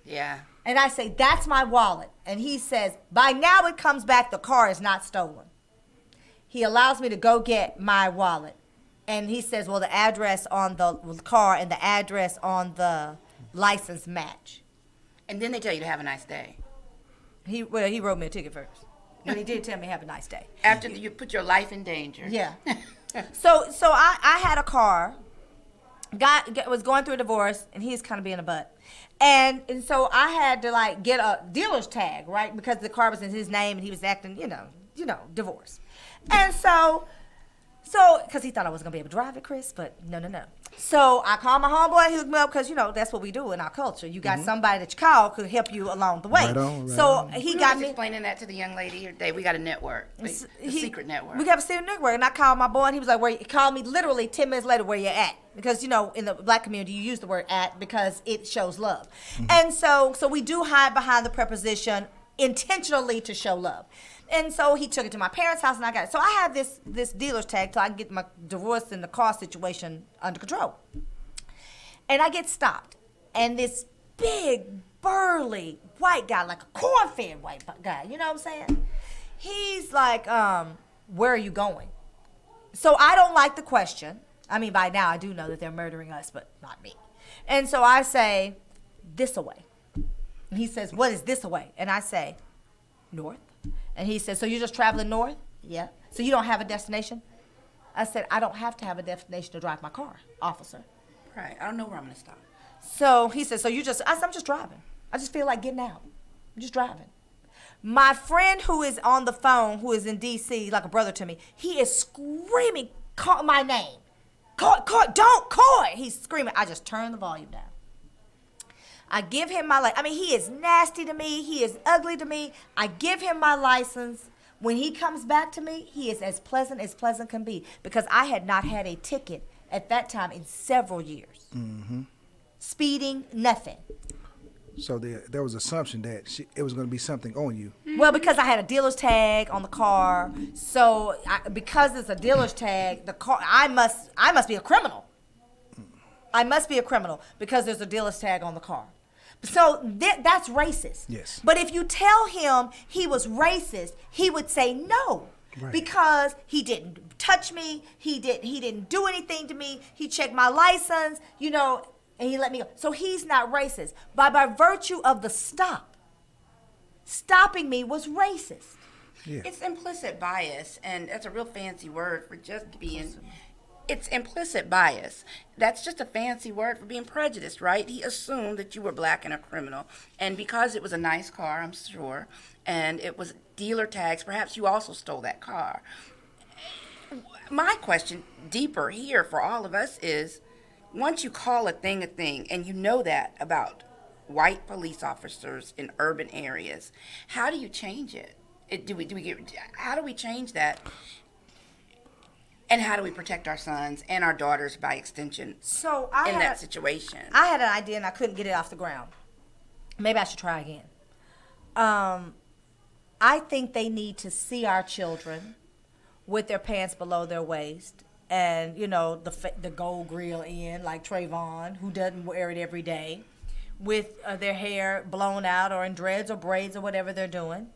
Yeah. And I say, that's my wallet. And he says, by now it comes back, the car is not stolen. He allows me to go get my wallet. And he says, well, the address on the car and the address on the license match. And then they tell you to have a nice day. He wrote me a ticket first. But he did tell me have a nice day. After you put your life in danger. Yeah. So I had a car. Was going through a divorce, and he's kind of being a butt. And so I had to like get a dealer's tag, right? Because the car was in his name and he was acting, divorce. And so, because he thought I wasn't going to be able to drive it, Chris, but no. So I called my homeboy, he hooked me up, because, that's what we do in our culture. You got somebody that you call could help you along the way. Right on. He got me. Explaining that to the young lady here today. We got a network, a secret network. We got a secret network, and I called my boy, and he was like, he called me literally 10 minutes later, where you at? Because, in the black community, you use the word at because it shows love. Mm-hmm. And so we do hide behind the preposition intentionally to show love. And so he took it to my parents' house, and I got it. So I have this dealer's tag till I can get my divorce and the car situation under control. And I get stopped. And this big, burly white guy, like a corn-fed white guy, you know what I'm saying? He's like, where are you going? So I don't like the question. I mean, by now I do know that they're murdering us, but not me. And so I say, this away. And he says, what is this away? And I say, north. And he says, so you're just traveling north? Yeah. So you don't have a destination? I said, I don't have to have a destination to drive my car, officer. Right. I don't know where I'm going to stop. So he said, I said, I'm just driving. I just feel like getting out. I'm just driving. My friend who is on the phone, who is in D.C., like a brother to me, he is screaming, call my name. Don't call it. He's screaming. I just turn the volume down. I give him my license. I mean, he is nasty to me. He is ugly to me. I give him my license. When he comes back to me, he is as pleasant can be, because I had not had a ticket at that time in several years. Mm-hmm. Speeding, nothing. So there was assumption that it was going to be something on you. Well, because I had a dealer's tag on the car, so because it's a dealer's tag, the car I must be a criminal. I must be a criminal because there's a dealer's tag on the car. So that's racist. Yes. But if you tell him he was racist, he would say no. Right. Because he didn't touch me, he didn't do anything to me, he checked my license, and he let me go. So he's not racist. By virtue of the stopping me was racist. Yeah. It's implicit bias, and that's a real fancy word for just being... It's implicit bias. That's just a fancy word for being prejudiced, right? He assumed that you were black and a criminal. And because it was a nice car, I'm sure, and it was dealer tags, perhaps you also stole that car. My question deeper here for all of us is, once you call a thing, and you know that about white police officers in urban areas, how do you change it? How do we change that? And how do we protect our sons and our daughters by extension that situation? I had an idea and I couldn't get it off the ground. Maybe I should try again. I think they need to see our children with their pants below their waist and, the gold grill in, like Trayvon, who doesn't wear it every day, with their hair blown out or in dreads or braids or whatever they're doing.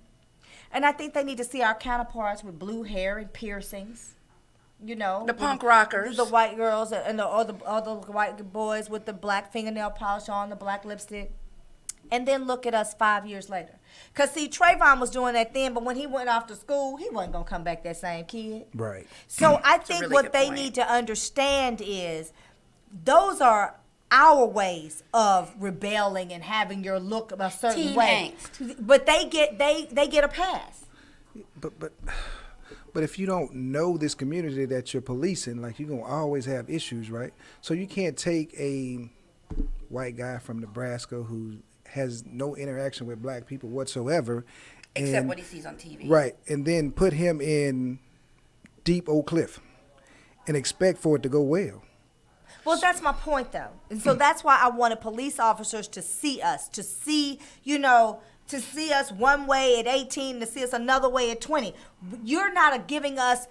And I think they need to see our counterparts with blue hair and piercings. The punk rockers, the white girls, and all the white boys with the black fingernail polish on, the black lipstick, and then look at us 5 years later. Because, see, Trayvon was doing that then, but when he went off to school, he wasn't going to come back that same kid. Right. So I think what they need to understand is those are our ways of rebelling and having your look a certain Teen way. angst. But they get a pass. But if you don't know this community that you're policing, like, you're going to always have issues, right? So you can't take a white guy from Nebraska who has no interaction with black people whatsoever. Except what he sees on TV. Right. And then put him in deep Oak Cliff and expect for it to go well. Well, that's my point, though. And so that's why I wanted police officers to see us, to see us one way at 18, to see us another way at 20. You're not giving us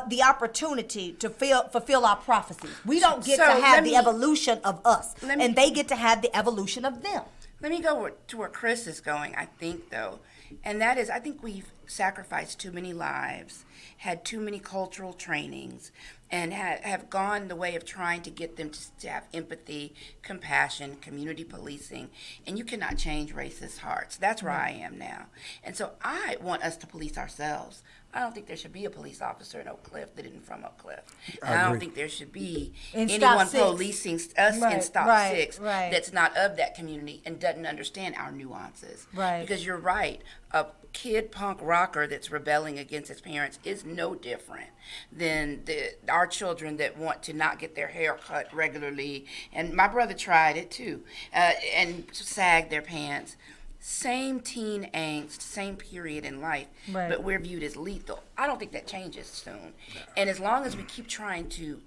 the opportunity to fulfill our prophecies. We don't get So to have let the me- evolution of us, let me- and they get to have the evolution of them. Let me go to where Chris is going, I think, though. And that is, I think we've sacrificed too many lives, had too many cultural trainings, and have gone the way of trying to get them to have empathy, compassion, community policing. And you cannot change racist hearts. That's where I am now. And so I want us to police ourselves. I don't think there should be a police officer in Oak Cliff that isn't from Oak Cliff. And I don't think there should be In anyone Stop 6. policing us in Right, Stop right, 6 right. that's not of that community and doesn't understand our nuances. Right. Because you're right. A kid punk rocker that's rebelling against his parents is no different than our children that want to not get their hair cut regularly. And my brother tried it too, and sagged their pants. Same teen angst, same period in life, Right. but we're viewed as lethal. I don't think that changes soon. And as long as we keep trying to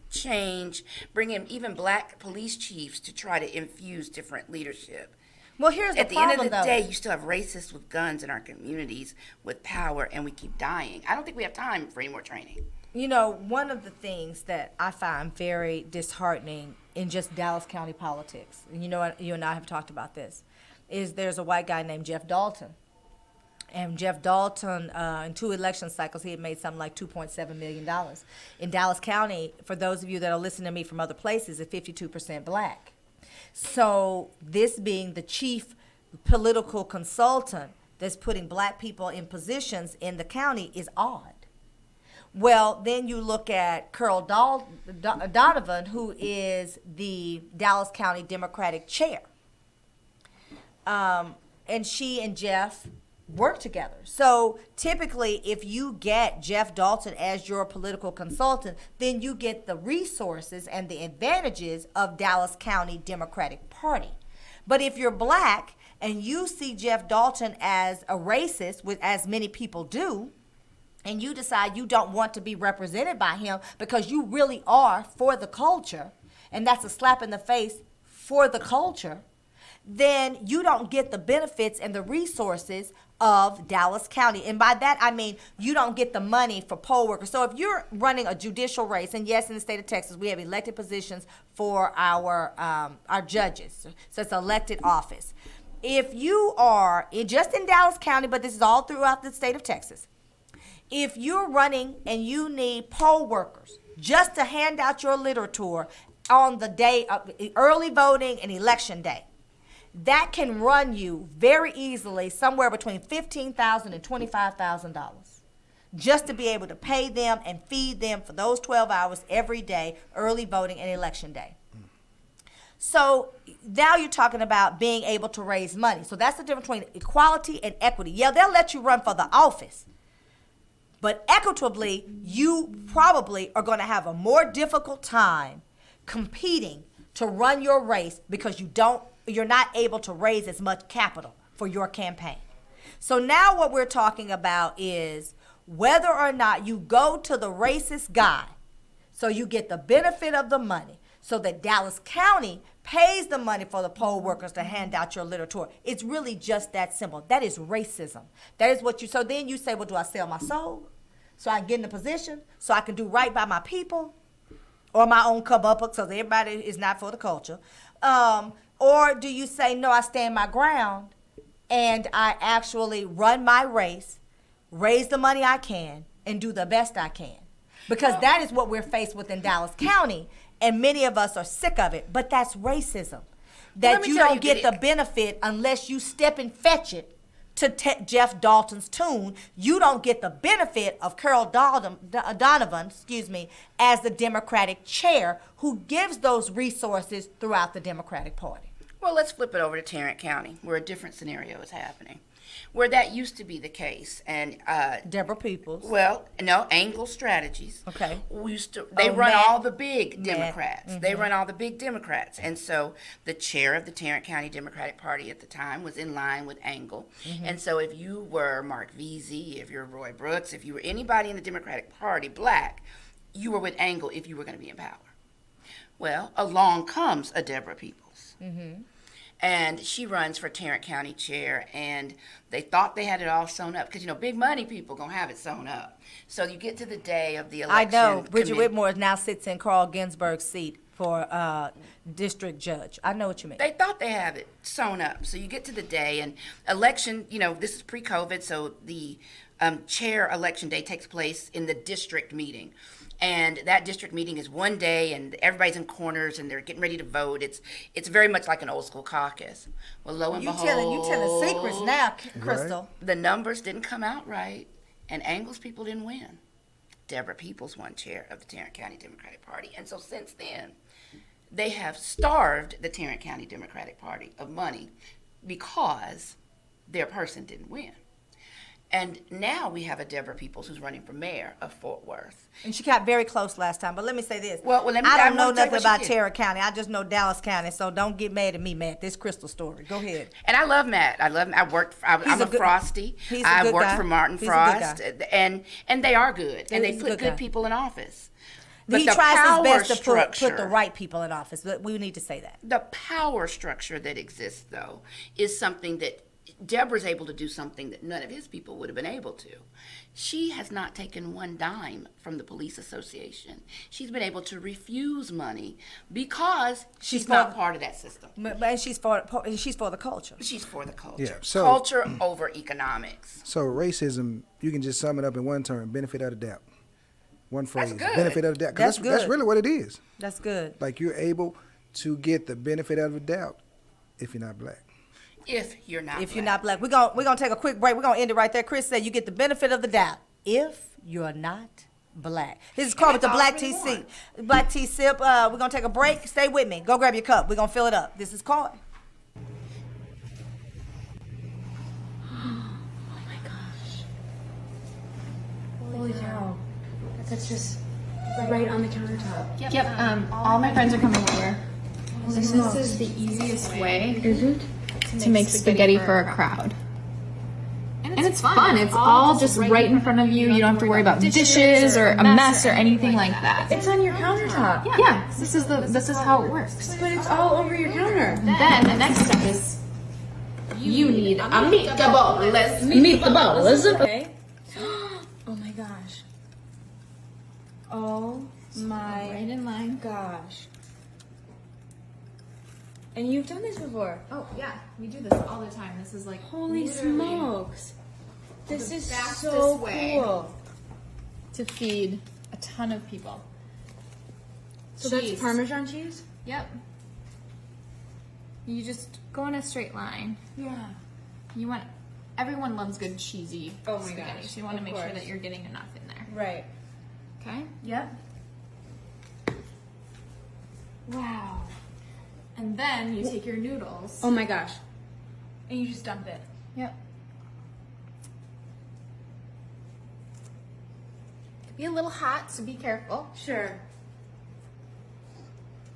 change, bring in even black police chiefs to try to infuse different leadership. Well, here's the At the problem, end of the though. day, you still have racists with guns in our communities with power, and we keep dying. I don't think we have time for any more training. You know, one of the things that I find very disheartening in just Dallas County politics, and you know, you and I have talked about this, is there's a white guy named Jeff Dalton. And Jeff Dalton, in 2 election cycles, he had made something like $2.7 million. In Dallas County, for those of you that are listening to me from other places, is 52% black. So this being the chief political consultant that's putting black people in positions in the county is odd. Well, then you look at Carol Donovan, who is the Dallas County Democratic chair. And she and Jeff work together. So typically, if you get Jeff Dalton as your political consultant, then you get the resources and the advantages of Dallas County Democratic Party. But if you're black and you see Jeff Dalton as a racist, as many people do, and you decide you don't want to be represented by him because you really are for the culture, and that's a slap in the face for the culture, then you don't get the benefits and the resources of Dallas County. And by that, I mean you don't get the money for poll workers. So if you're running a judicial race, and yes, in the state of Texas, we have elected positions for our judges. So it's elected office. If you are, just in Dallas County, but this is all throughout the state of Texas, if you're running and you need poll workers just to hand out your literature on the day of early voting and election day, that can run you very easily somewhere between $15,000 and $25,000 just to be able to pay them and feed them for those 12 hours every day, early voting and election day. So now you're talking about being able to raise money. So that's the difference between equality and equity. Yeah, they'll let you run for the office, but equitably, you probably are going to have a more difficult time competing to run your race because you're not able to raise as much capital for your campaign. So now what we're talking about is whether or not you go to the racist guy so you get the benefit of the money, so that Dallas County pays the money for the poll workers to hand out your literature. It's really just that simple. That is racism. That is what so then you say, well, do I sell my soul so I can get in the position, so I can do right by my people, or my own come up, because everybody is not for the culture? Or do you say, no, I stand my ground and I actually run my race, raise the money I can, and do the best I can? Because that is what we're faced with in Dallas County, and many of us are sick of it. But that's racism. That you don't get the benefit unless you step and fetch it to Jeff Dalton's tune. You don't get the benefit of Carol Donovan, as the Democratic chair who gives those resources throughout the Democratic Party. Well, let's flip it over to Tarrant County, where a different scenario is happening, where that used to be the case. And Deborah Peoples. Well, no, Angle Strategies. Okay. They run all the big Democrats. Mm-hmm. They run all the big Democrats. And so the chair of the Tarrant County Democratic Party at the time was in line with Angle. Mm-hmm. And so if you were Mark Veazey, if you're Roy Brooks, if you were anybody in the Democratic Party, black, you were with Angle if you were going to be in power. Well, along comes a Deborah Peoples. Mm-hmm. And she runs for Tarrant County chair, and they thought they had it all sewn up because, big money people going to have it sewn up. So you get to the day of the election. I know. Bridget Whitmore now sits in Carl Ginsburg's seat for district judge. I know what you mean. They thought they have it sewn up. So you get to the day, and election, this is pre-COVID, so the chair election day takes place in the district meeting. And that district meeting is one day, and everybody's in corners, and they're getting ready to vote. It's very much like an old school caucus. Well, lo and behold, you telling secrets now, Crystal. Right. The numbers didn't come out right, and Angle's people didn't win. Deborah Peoples won chair of the Tarrant County Democratic Party, and so since then, they have starved the Tarrant County Democratic Party of money because their person didn't win. And now we have a Deborah Peoples who's running for mayor of Fort Worth. And she got very close last time. But let me say this. Well, let me. I don't know wanna tell you nothing what about she did. Tarrant County. I just know Dallas County. So don't get mad at me, Matt. This Crystal story. Go ahead. And I love Matt. I'm a Frosty. He's a I good worked guy. for Martin He's a Frost. good And they are good. And they He's a put good good guy. people in office. But He the tries his power best to structure, put the right people in office. But we need to say that. The power structure that exists, though, is something that Deborah's able to do something that none of his people would have been able to. She has not taken one dime from the police association. She's been able to refuse money because she's not part of that system. But she's for the culture. She's for the culture. Yeah, so- Culture over economics. So racism, you can just sum it up in one term: benefit of the doubt. One phrase: good. benefit of the doubt. 'Cause That's that's good. really what it is. That's good. Like, you're able to get the benefit of the doubt if you're not black. If you're not Black. We're gonna take a quick break. We're gonna end it right there. Chris said you get the benefit of the doubt if you're not black. This is called with the Black Tea Sip. Black Tea Sip. We're gonna take a break. Stay with me. Go grab your cup. We're gonna fill it up. This is Coy. Holy cow. That's just right on the countertop. Yep, all my friends are coming over. This is the easiest way to make spaghetti for a crowd. And it's fun. It's all just right in front of you. You don't have to worry about dishes or a mess or anything like that. It's on your countertop. Yeah, this is how it works. But it's all over your counter. Then the next step is you need a meatball. Let's meet the balls. Okay. Oh my gosh. Oh my Right in line. gosh. And you've done this before. Oh yeah, we do this all the time. This is like Holy literally smokes. This is fastest so way. cool. to feed a ton of people. So Cheese. that's Parmesan cheese? Yep. You just go in a straight line. Yeah. Everyone loves good cheesy Oh my spaghetti, gosh, so you want to of make sure course. that you're getting enough in there. Right. Okay? Yep. Wow. And then you take your noodles. Oh my gosh. And you just dump it. Yep. Could be a little hot, so be careful. Sure.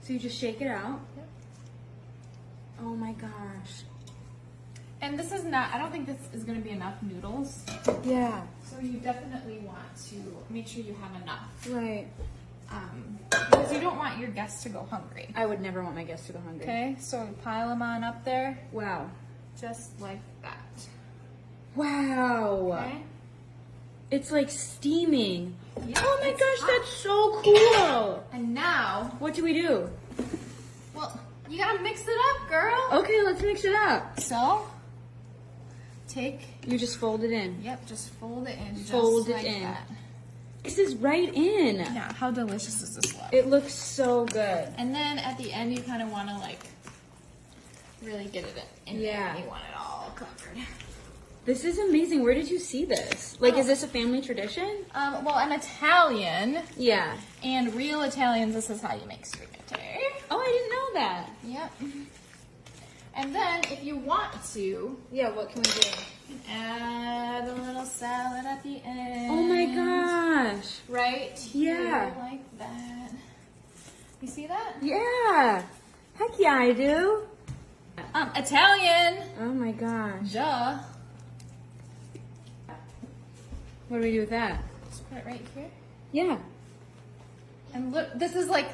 So you just shake it out? Yep. Oh my gosh. And this is not, I don't think this is going to be enough noodles. Yeah. So you definitely want to make sure you have enough. Right. Because you don't want your guests to go hungry. I would never want my guests to go hungry. Okay, so pile them on up there, Wow. just like that. Wow. Okay? It's like steaming. Yeah, Oh my it's gosh, hot. that's so cool. And now, What do we do? well, you gotta mix it up, girl. Okay, let's mix it up. So, take, You just fold it in. yep, just fold it in. Fold just it like in. That. This is right in. Yeah, how delicious is this look? It looks so good. And then at the end, you kind of want to like really get it in Yeah. there. You want it all covered. This is amazing. Where did you see this? Like, is this a family tradition? Well, I'm Italian, Yeah. and real Italians, this is how you make spaghetti. Oh, I didn't know that. Yep. And then, if you want to, Yeah, what can we do? add a little salad at the end. Oh my gosh. Right? Yeah. Here, like that. You see that? Yeah. Heck yeah, I do. Italian. Oh my gosh. Duh. What do we do with that? Just put it right here. Yeah. And look, this is like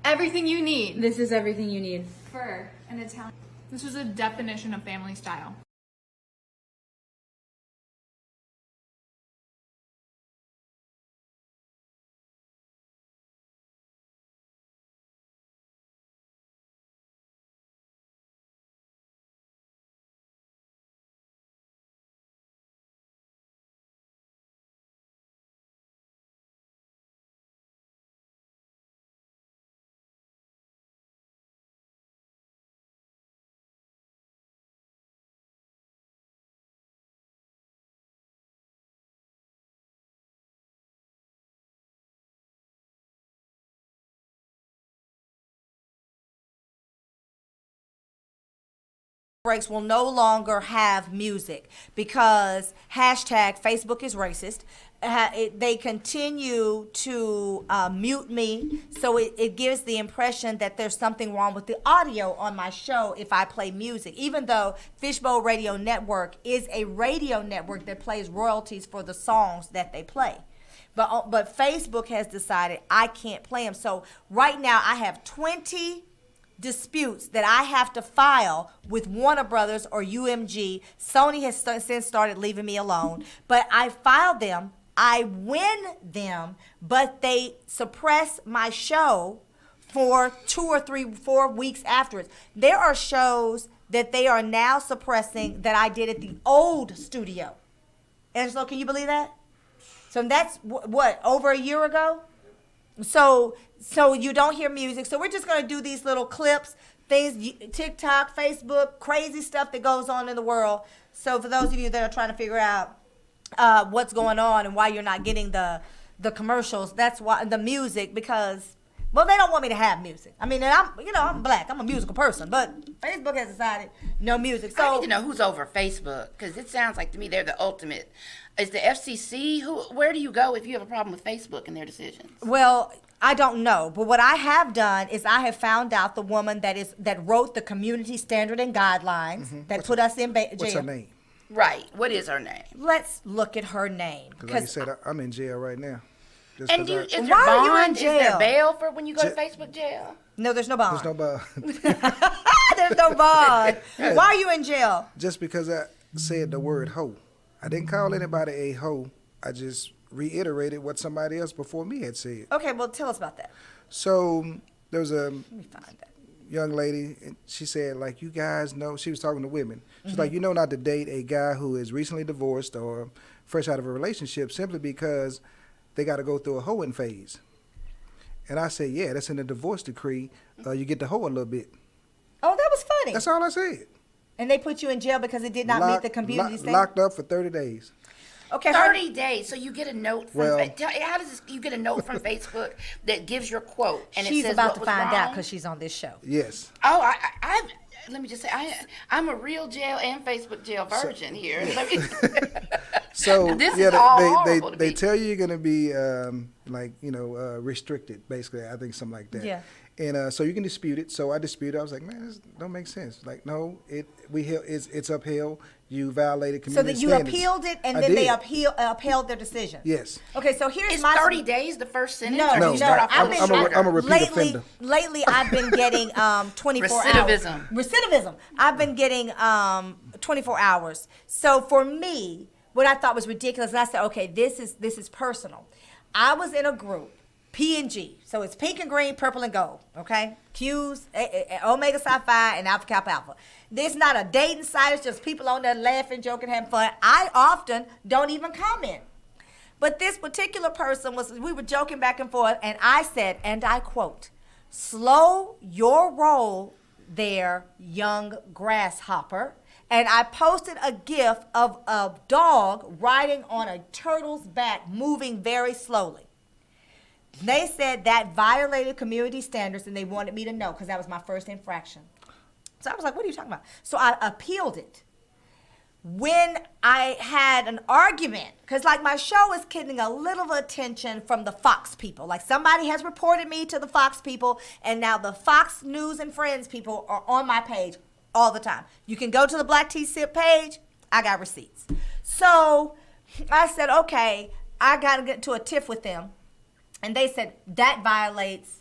everything you need This is everything you need. for an Italian. This is a definition of family style. Breaks will no longer have music because hashtag Facebook is racist. They continue to mute me, so it gives the impression that there's something wrong with the audio on my show if I play music, even though Fishbowl Radio Network is a radio network that plays royalties for the songs that they play. But Facebook has decided I can't play them. So right now I have 20 disputes that I have to file with Warner Brothers or UMG. Sony has since started leaving me alone, but I filed them. I win them, but they suppress my show for 2 or 3, 4 weeks afterwards. There are shows that they are now suppressing that I did at the old studio. Angelo, can you believe that? So that's what, over a year ago? So you don't hear music. So we're just going to do these little clips, things, TikTok, Facebook, crazy stuff that goes on in the world. So for those of you that are trying to figure out what's going on and why you're not getting the commercials, that's why the music, because, well, they don't want me to have music. I mean, I'm black. I'm a musical person, but Facebook has decided no music. So I need to know who's over Facebook, because it sounds like to me they're the ultimate. Is the FCC, where do you go if you have a problem with Facebook and their decisions? Well, I don't know, but what I have done is I have found out the woman that wrote the community standard and guidelines that put us in jail. What's her name? Right. What is her name? Let's look at her name. Because like you said, I'm in jail right now. And is there why are you in bond? jail? Is there bail for when you go to Facebook jail? No, there's no bond. There's no bond. There's no bond. Why are you in jail? Just because I said the word hoe. I didn't call anybody a hoe. I just reiterated what somebody else before me had said. Okay, well, tell us about that. So there was a Let me find that. young lady, and she said, like, you guys know, she was talking to women. She's like, you know not to date a guy who is recently divorced or fresh out of a relationship simply because they got to go through a hoeing phase. And I said, yeah, that's in the divorce decree. You get to hoe a little bit. Oh, that was funny. That's all I said. And they put you in jail because it did not meet the community standard? Locked up for 30 days. Okay, 30 days. So you get a note from Well- how does this, you get a note from Facebook that gives your quote and she's it says about what to was find wrong? out because she's on this show. Yes. Oh, let me just say, I'm a real jail and Facebook jail virgin here. Let me, So this yeah, is all horrible to they me. tell you you're gonna be restricted, basically. I think something like that. Yeah. And so you can dispute it. So I disputed. I was like, man, this don't make sense. Like, no, it's upheld. You violated So community that you standards. appealed it, and I then they did. upheld their decision. Yes. Okay, so here's Is my 30 days the first sentence? No, or do No, you start off I'm with a- shorter? I'm a repeat lately, offender. Lately, I've been getting 24 Recidivism. hours. Recidivism. I've been getting 24 hours. So for me, what I thought was ridiculous, and I said, okay, this is personal. I was in a group, P&G. So it's pink and green, purple and gold, okay? Q's, Omega Psi Phi, and Alpha Kappa Alpha. There's not a dating site. It's just people on there laughing, joking, having fun. I often don't even comment. But this particular person we were joking back and forth, and I said, and I quote, slow your roll there, young grasshopper. And I posted a gif of a dog riding on a turtle's back, moving very slowly. They said that violated community standards, and they wanted me to know because that was my first infraction. So I was like, what are you talking about? So I appealed it. When I had an argument, because like my show is getting a little attention from the Fox people. Like somebody has reported me to the Fox people, and now the Fox News and Friends people are on my page all the time. You can go to the Black Tea Sip page. I got receipts. So I said, okay, I got to get into a tiff with them. And they said that violates,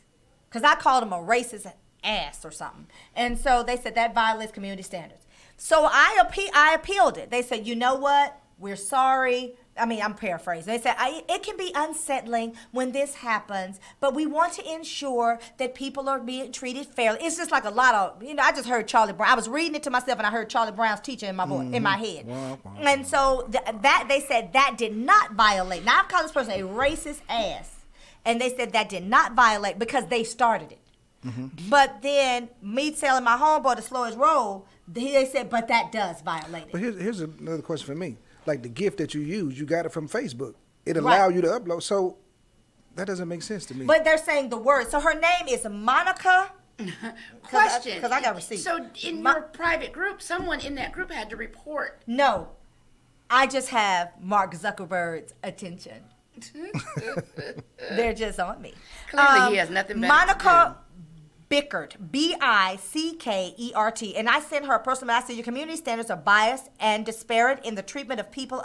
because I called them a racist ass or something. And so they said that violates community standards. So I appealed it. They said, you know what? We're sorry. I mean, I'm paraphrasing. They said, it can be unsettling when this happens, but we want to ensure that people are being treated fairly. It's just like a lot of, I just heard Charlie Brown. I was reading it to myself, and I heard Charlie Brown's teacher in my voice, in my head. Wow. And so that they said that did not violate. Now, I'm calling this person a racist ass. And they said that did not violate because they started it. Mm-hmm. But then me telling my homeboy to slow his roll, they said, but that does violate it. But here's another question for me. Like the gift that you use, you got it from Facebook. It allowed you to upload. So that doesn't make sense to me. But they're saying the word. So her name is Monica. Question. Because I got receipts. So in your private group, someone in that group had to report. No. I just have Mark Zuckerberg's attention. They're just on me. Clearly he has nothing better Monica Bickert, Bickert, and I sent her a personal message. Your community standards are biased and disparate in the treatment of people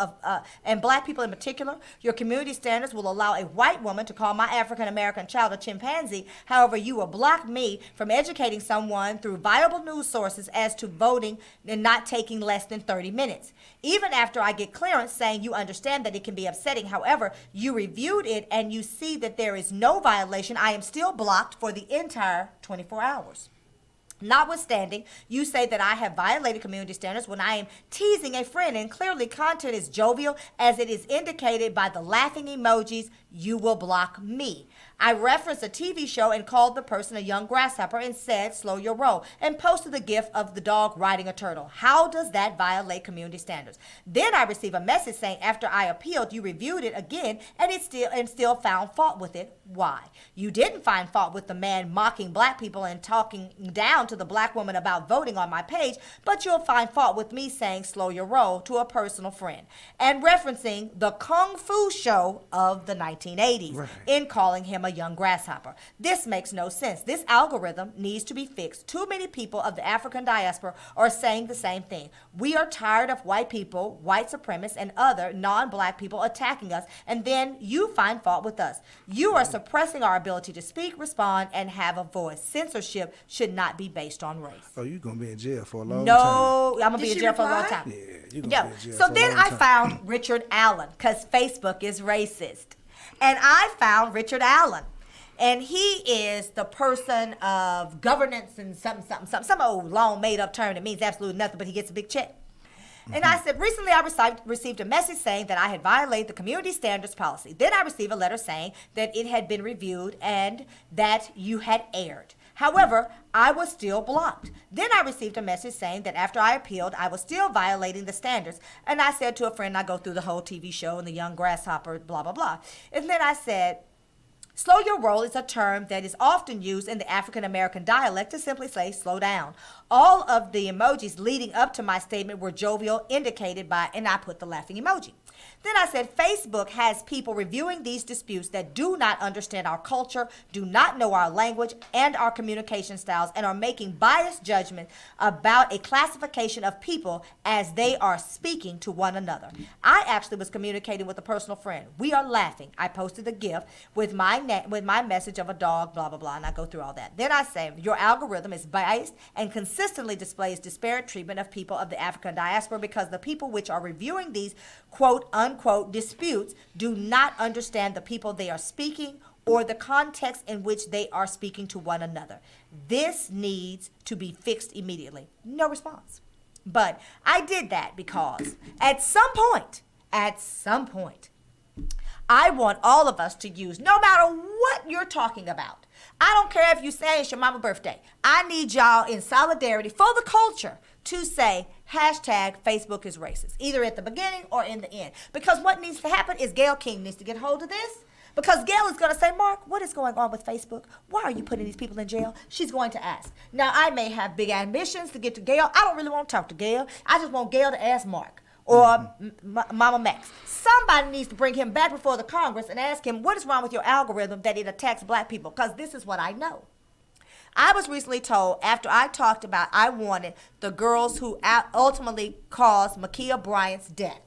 and black people in particular. Your community standards will allow a white woman to call my African American child a chimpanzee. However, you will block me from educating someone through viable news sources as to voting and not taking less than 30 minutes. Even after I get clearance saying you understand that it can be upsetting, however, you reviewed it and you see that there is no violation, I am still blocked for the entire 24 hours. Notwithstanding, you say that I have violated community standards when I am teasing a friend, and clearly content is jovial as it is indicated by the laughing emojis. You will block me. I referenced a TV show and called the person a young grasshopper and said, slow your roll, and posted the gif of the dog riding a turtle. How does that violate community standards? Then I received a message saying after I appealed, you reviewed it again and still found fault with it. Why? You didn't find fault with the man mocking black people and talking down to the black woman about voting on my page, but you'll find fault with me saying slow your roll to a personal friend and referencing the Kung Fu show of the 1980s in calling him a young grasshopper. This makes no sense. This algorithm needs to be fixed. Too many people of the African diaspora are saying the same thing. We are tired of white people, white supremacists, and other non-black people attacking us, and then you find fault with us. You are suppressing our ability to speak, respond, and have a voice. Censorship should not be based on race. Oh, you're going to be in jail for a long time. No, I'm going to be in jail for a long time. Yeah, you're going to be in jail So for a long then I time. found Richard Allen, because Facebook is racist. And I found Richard Allen. And he is the person of governance and some old long made up term that means absolutely nothing, but he gets a big check. And I said, recently I received a message saying that I had violated the community standards policy. Then I received a letter saying that it had been reviewed and that you had erred. However, I was still blocked. Then I received a message saying that after I appealed, I was still violating the standards. And I said to a friend, I go through the whole TV show and the young grasshopper, blah, blah, blah. And then I said, slow your roll is a term that is often used in the African American dialect to simply say slow down. All of the emojis leading up to my statement were jovial, indicated by, and I put the laughing emoji. Then I said, Facebook has people reviewing these disputes that do not understand our culture, do not know our language and our communication styles, and are making biased judgments about a classification of people as they are speaking to one another. I actually was communicating with a personal friend. We are laughing. I posted a GIF with my message of a dog, blah, blah, blah, and I go through all that. Then I say, your algorithm is biased and consistently displays disparate treatment of people of the African diaspora because the people which are reviewing these quote unquote disputes do not understand the people they are speaking or the context in which they are speaking to one another. This needs to be fixed immediately. No response. But I did that because at some point, I want all of us to use, no matter what you're talking about. I don't care if you say it's your mama's birthday. I need y'all in solidarity for the culture to say hashtag Facebook is racist, either at the beginning or in the end. Because what needs to happen is Gayle King needs to get hold of this. Because Gayle is going to say, Mark, what is going on with Facebook? Why are you putting these people in jail? She's going to ask. Now, I may have big ambitions to get to Gayle. I don't really want to talk to Gayle. I just want Gayle to ask Mark or Mama Max. Somebody needs to bring him back before the Congress and ask him, what is wrong with your algorithm that it attacks black people? Because this is what I know. I was recently told after I talked about I wanted the girls who ultimately caused Ma'Khia Bryant's death.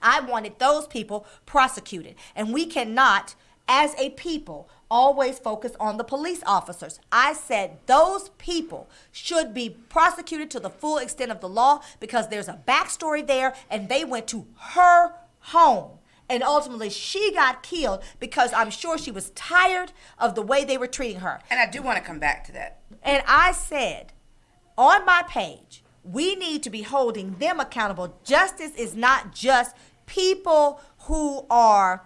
I wanted those people prosecuted. And we cannot as a people, always focus on the police officers. I said those people should be prosecuted to the full extent of the law because there's a backstory there, and they went to her home. And ultimately, she got killed because I'm sure she was tired of the way they were treating her. And I do want to come back to that. And I said on my page, we need to be holding them accountable. Justice is not just people who are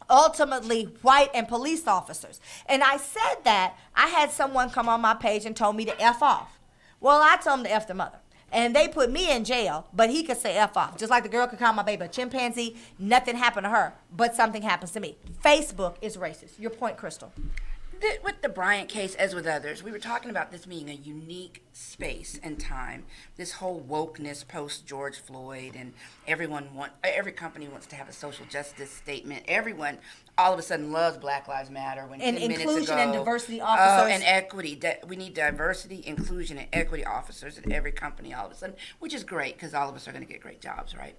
ultimately white and police officers. And I said that. I had someone come on my page and told me to F off. Well, I told him to F the mother. And they put me in jail, but he could say F off. Just like the girl could call my baby a chimpanzee. Nothing happened to her, but something happens to me. Facebook is racist. Your point, Crystal. With the Bryant case, as with others, we were talking about this being a unique space and time. This whole wokeness post George Floyd, and every company wants to have a social justice statement. Everyone, all of a sudden, loves Black Lives Matter. When and 10 inclusion minutes ago, and diversity officers and equity. We need diversity, inclusion, and equity officers at every company. All of a sudden, which is great because all of us are going to get great jobs, right?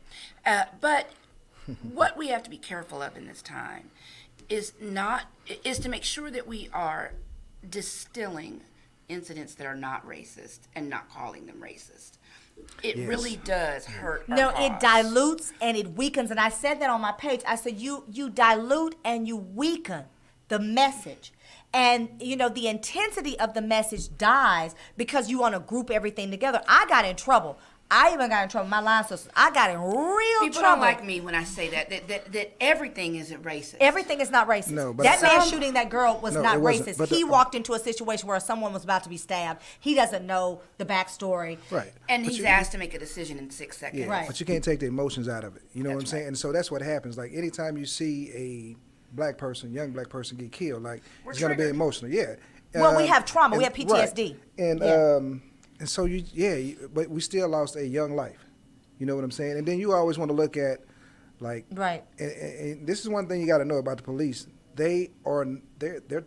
But what we have to be careful of in this time is to make sure that we are distilling incidents that are not racist and not calling them racist. It really does hurt our cause. It dilutes and it weakens. And I said that on my page. I said you dilute and you weaken the message. And, the intensity of the message dies because you want to group everything together. I got in trouble. I even got in trouble with my line sisters. I got in real trouble. People don't like me when I say that everything isn't racist. Everything is not racist. No, but that man shooting that girl was not racist. But he walked into a situation where someone was about to be stabbed. He doesn't know the backstory. Right. And he's asked to make a decision in 6 seconds. Yeah, right. But you can't take the emotions out of it. You know what I'm saying? And so that's what happens. Like, anytime you see a young black person get killed, like, it's going to be emotional. Yeah. Well, we have trauma. We have PTSD. Right. And so but we still lost a young life. You know what I'm saying? And then you always want to look at, like, right. And this is one thing you got to know about the police. They're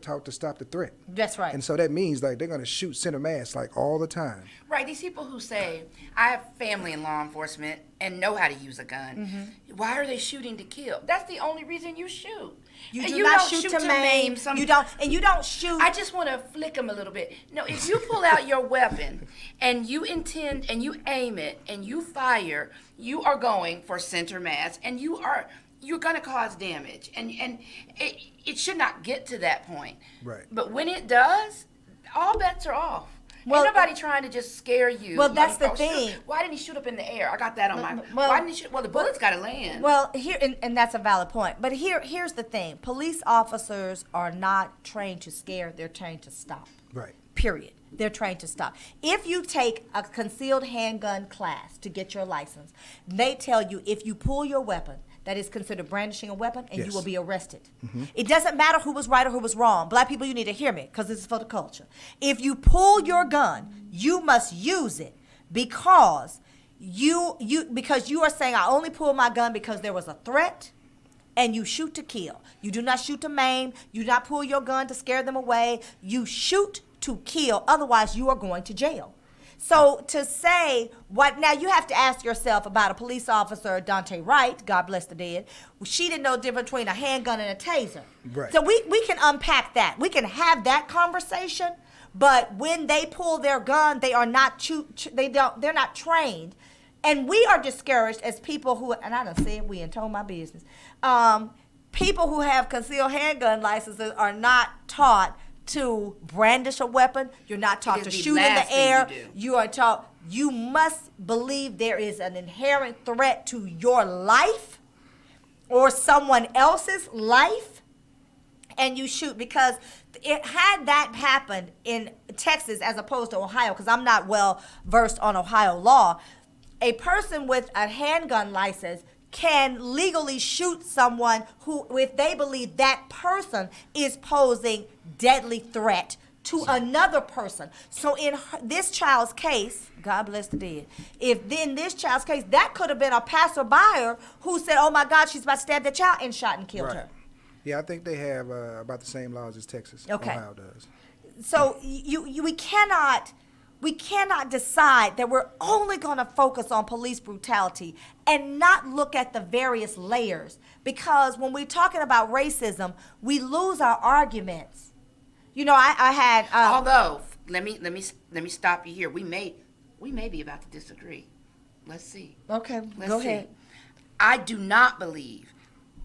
taught to stop the threat. That's right. And so that means, like, they're going to shoot center mass, like, all the time. Right. These people who say, I have family in law enforcement and know how to use a gun. Mm-hmm. Why are they shooting to kill? That's the only reason you shoot. You do not shoot to maim. You don't shoot. I just want to flick them a little bit. No, if you pull out your weapon and you intend and you aim it and you fire, you are going for center mass, and you're going to cause damage, and it should not get to that point. Right. But when it does, all bets are off. Ain't nobody trying to just scare you. Well, that's the thing. Shoot. Why didn't he shoot up in the air? I got that on my. Why didn't he shoot? Well, the bullets got to land. Well, here and that's a valid point. But here's the thing: police officers are not trained to scare; they're trained to stop. Right. Period. They're trained to stop. If you take a concealed handgun class to get your license, they tell you if you pull your weapon, that is considered brandishing a weapon, and you will be arrested. Mm-hmm. It doesn't matter who was right or who was wrong. Black people, you need to hear me, because this is for the culture. If you pull your gun, you must use it because you are saying, I only pulled my gun because there was a threat, and you shoot to kill. You do not shoot to maim. You do not pull your gun to scare them away. You shoot to kill. Otherwise, you are going to jail. So to say what now, you have to ask yourself about a police officer, Dante Wright, God bless the dead. She didn't know the difference between a handgun and a taser. Right. So we can unpack that. We can have that conversation. But when they pull their gun, they are not they're not trained, and we are discouraged as people who, and I done said we and told my business. People who have concealed handgun licenses are not taught to brandish a weapon. You're not taught to shoot in the air. You are taught you must believe there is an inherent threat to your life or someone else's life, and you shoot. Because it had that happened in Texas as opposed to Ohio, because I'm not well versed on Ohio law, a person with a handgun license can legally shoot someone who, if they believe that person is posing deadly threat to another person. So in this child's case, God bless the dead, in this child's case, that could have been a passerby who said, oh my God, she's about to stab that child, and shot and killed her. Yeah, I think they have about the same laws as Texas. Okay. Ohio does. So we cannot we cannot decide that we're only going to focus on police brutality and not look at the various layers. Because when we're talking about racism, we lose our arguments. You know, I had. Although, let me stop you here. We may be about to disagree. Let's see. Okay, Let's go see. ahead. I do not believe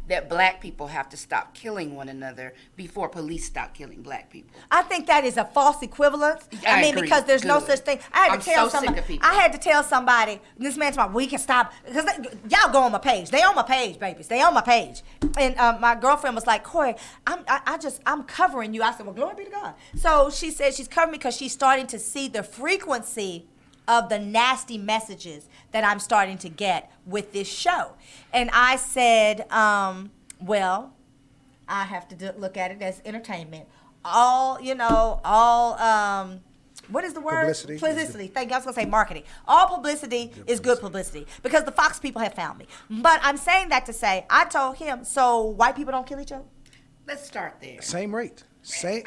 that black people have to stop killing one another before police stop killing black people. I think that is a false equivalence. I mean, agree. because there's no Good. such thing. I had I'm to tell so sick somebody. of people. I had to tell somebody. This man's like, we can stop because y'all go on my page. They on my page, babies. They on my page. And my girlfriend was like, Corey, I'm covering you. I said, well, glory be to God. So she said she's covering me because she's starting to see the frequency of the nasty messages that I'm starting to get with this show. And I said, well, I have to look at it as entertainment. What is the word? Publicity. Thank you. I was going to say marketing. All publicity is good publicity because the Fox people have found me. But I'm saying that to say, I told him, so white people don't kill each other? Let's start there. Same rate. Same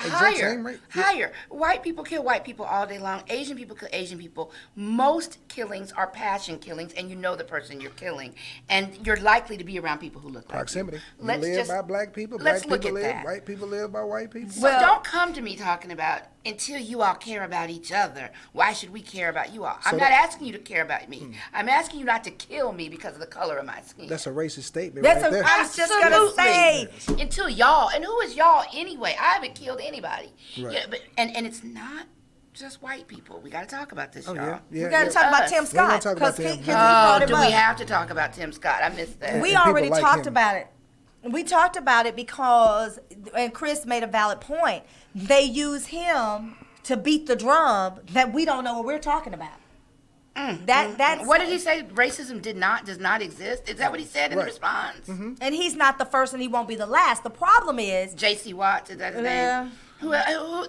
rate. Higher. White people kill white people all day long. Asian people kill Asian people. Most killings are passion killings, and you know the person you're killing, and you're likely to be around people who look Proximity. like you. You live by black people. Let's Black look people at live. that. White people live by white people. So don't come to me talking about until you all care about each other. Why should we care about you all? I'm not asking you to care about me. I'm asking you not to kill me because of the color of my skin. That's a racist statement That's right there. I was just gonna say. Until y'all, and who is y'all anyway? I haven't killed anybody. Right. Yeah, but and it's not just white people. We got to talk about this, y'all. Yeah. We got to talk about Tim Scott. talk about Tim. Do we have to talk about Tim Scott? I missed that. We And already people like talked him. about it. We talked about it because, and Chris made a valid point, they use him to beat the drum that we don't know what we're talking about. That's what did he say? Racism does not exist. Is that what he said in the response? And he's not the first, and he won't be the last. The problem is J.C. Watts, is that his name? Who,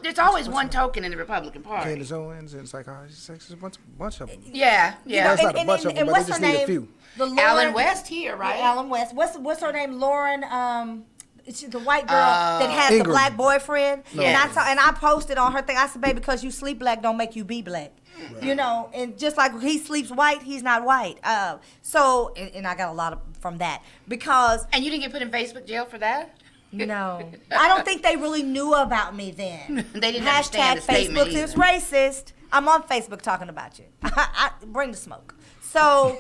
there's always one token in the Republican Party. Candace Owens, and it's like, it's a bunch of them. Yeah. It's not a bunch of them, but what's they just her need a name? few. Alan West here, right? Yeah, Alan West. What's her name? Lauren. She's the white girl that had the Ingram. black boyfriend. No. And I posted on her thing. I said, baby, because you sleep black don't make you be black. Right. You know, and just like he sleeps white, he's not white. So I got a lot from that because. And you didn't get put in Facebook jail for that? No, I don't think they really knew about me then. They didn't understand the statement Facebook is either. racist. I'm on Facebook talking about you. Bring the smoke. So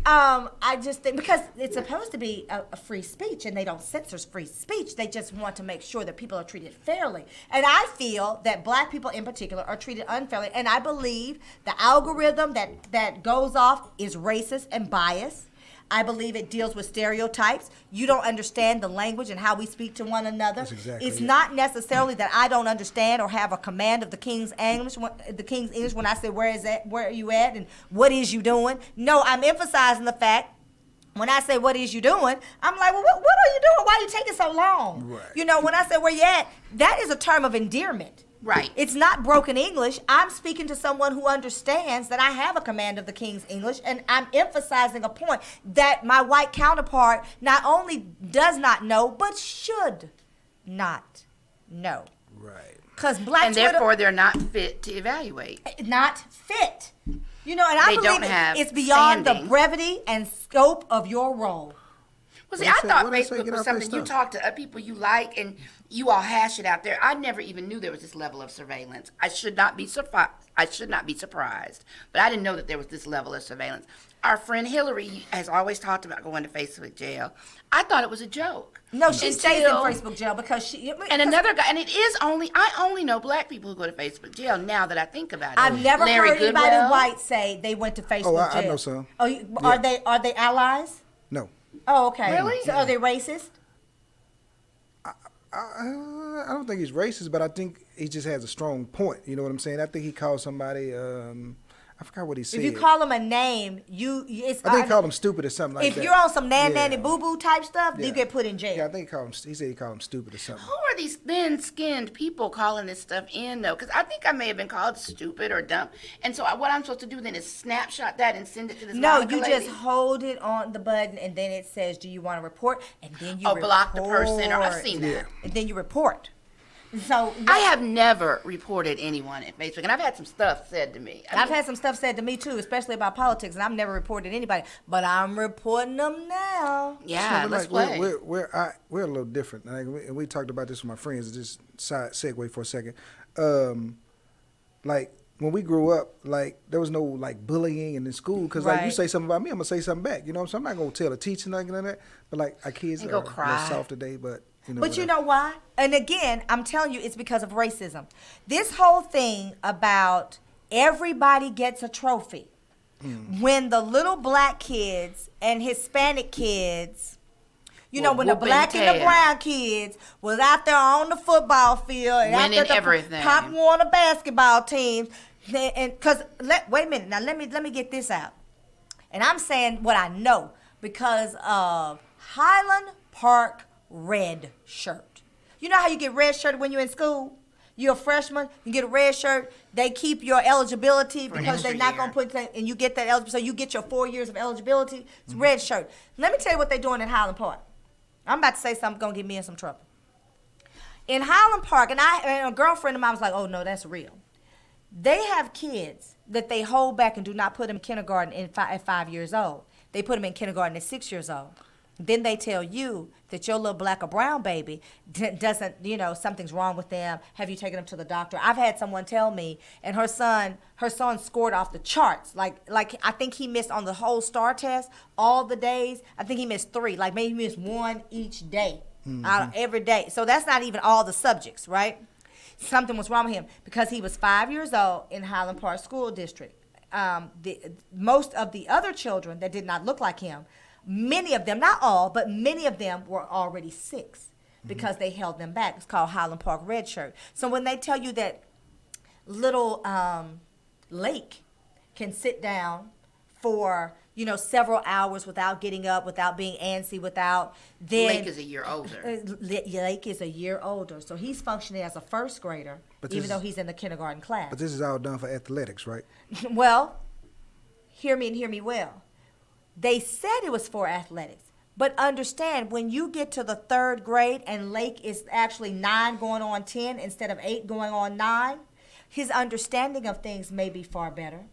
I just think because it's supposed to be a free speech and they don't censor free speech. They just want to make sure that people are treated fairly. And I feel that black people in particular are treated unfairly. And I believe the algorithm that goes off is racist and biased. I believe it deals with stereotypes. You don't understand the language and how we speak to one another. That's exactly it's it. not necessarily that I don't understand or have a command of the King's English. When I say where are you at, and what is you doing? No, I'm emphasizing the fact. When I say what is you doing, I'm like, well, what are you doing? Why are you taking so long? Right. You know, when I say where you at, that is a term of endearment. Right. It's not broken English. I'm speaking to someone who understands that I have a command of the King's English, and I'm emphasizing a point that my white counterpart not only does not know, but should not know. Right. Because black And Twitter, therefore, they're not fit to evaluate. not fit. You know, and I They don't believe have it's beyond standing. the brevity and scope of your role. Well, see, What I they say- thought what they say, Facebook get was off that something you stuff. talk to people you like and you all hash it out there. I never even knew there was this level of surveillance. I should not be surprised, but I didn't know that there was this level of surveillance. Our friend Hillary has always talked about going to Facebook jail. I thought it was a joke. No, she stays in Until- Facebook jail because she. And another guy, and I only know black people who go to Facebook jail now that I think about it. I've never Larry heard anybody Goodwell. white say they went to Facebook jail. I know some. Oh, are they allies? No. Oh, okay. Really? So are they racist? I don't think he's racist, but I think he just has a strong point. You know what I'm saying? I think he called somebody. I forgot what he said. If you call them a name, it's. I think he called him stupid or something like if that. you're on some Yeah. nanny boo boo type stuff, you Yeah. get put in jail. Yeah, I think he said he called him stupid or something. Who are these thin-skinned people calling this stuff in, though? Because I think I may have been called stupid or dumb. And so what I'm supposed to do then is snapshot that and send it to this No, Monica you lady? just hold it on the button, and then it says, "Do you want to report?" And then you block the person. Or I've seen that. Yeah. and then you report. So I have never reported anyone at Facebook, and I've had some stuff said to me. I've had some stuff said to me too, especially about politics, and I've never reported anybody, but I'm reporting them now. Yeah, So, let's like, play. we're a little different. Like, we talked about this with my friends. Just segue for a second. Like when we grew up, like there was no like bullying in the school because like you Right. say something about me, I'm gonna say something back. You know what I'm saying? I'm not gonna tell a teacher nothing like that. But like our kids And are go a little cry. soft today, but. But you know why? And again, I'm telling you, it's because of racism. This whole thing about everybody gets a trophy. When the little black kids and Hispanic kids, you know, when the whooping black and the tail. brown kids was out there on the football field and Winning after the everything. Pop Warner basketball teams, and because wait a minute, now let me get this out. And I'm saying what I know because of Highland Park red shirt. You know how you get red shirt when you're in school? You're a freshman, you get a red shirt. They keep your eligibility For an because they're extra not going to year. put that, and you get that eligibility. So you get your 4 years of eligibility. It's red shirt. Let me tell you what they're doing in Highland Park. I'm about to say something going to get me in some trouble. In Highland Park, and a girlfriend of mine was like, oh no, that's real. They have kids that they hold back and do not put them in kindergarten at 5 years old. They put them in kindergarten at 6 years old. Then they tell you that your little black or brown baby doesn't, something's wrong with them. Have you taken them to the doctor? I've had someone tell me, and her son scored off the charts. Like I think he missed on the whole STAR test all the days. I think he missed 3. Like maybe he missed 1 each day out of every day. So that's not even all the subjects, right? Something was wrong with him because he was 5 years old in Highland Park School District. Most of the other children that did not look like him, many of them, not all, but many of them were already 6 because they held them back. It's called Highland Park Red Shirt. So when they tell you that little Lake can sit down for, several hours without getting up, without being antsy, without then... Lake is a year older. Lake is a year older. So he's functioning as a first grader, even though he's in the kindergarten class. But this is all done for athletics, right? Well, hear me and hear me well. They said it was for athletics, but understand when you get to the 3rd grade and Lake is actually 9 going on 10 instead of 8 going on 9, his understanding of things may be far better.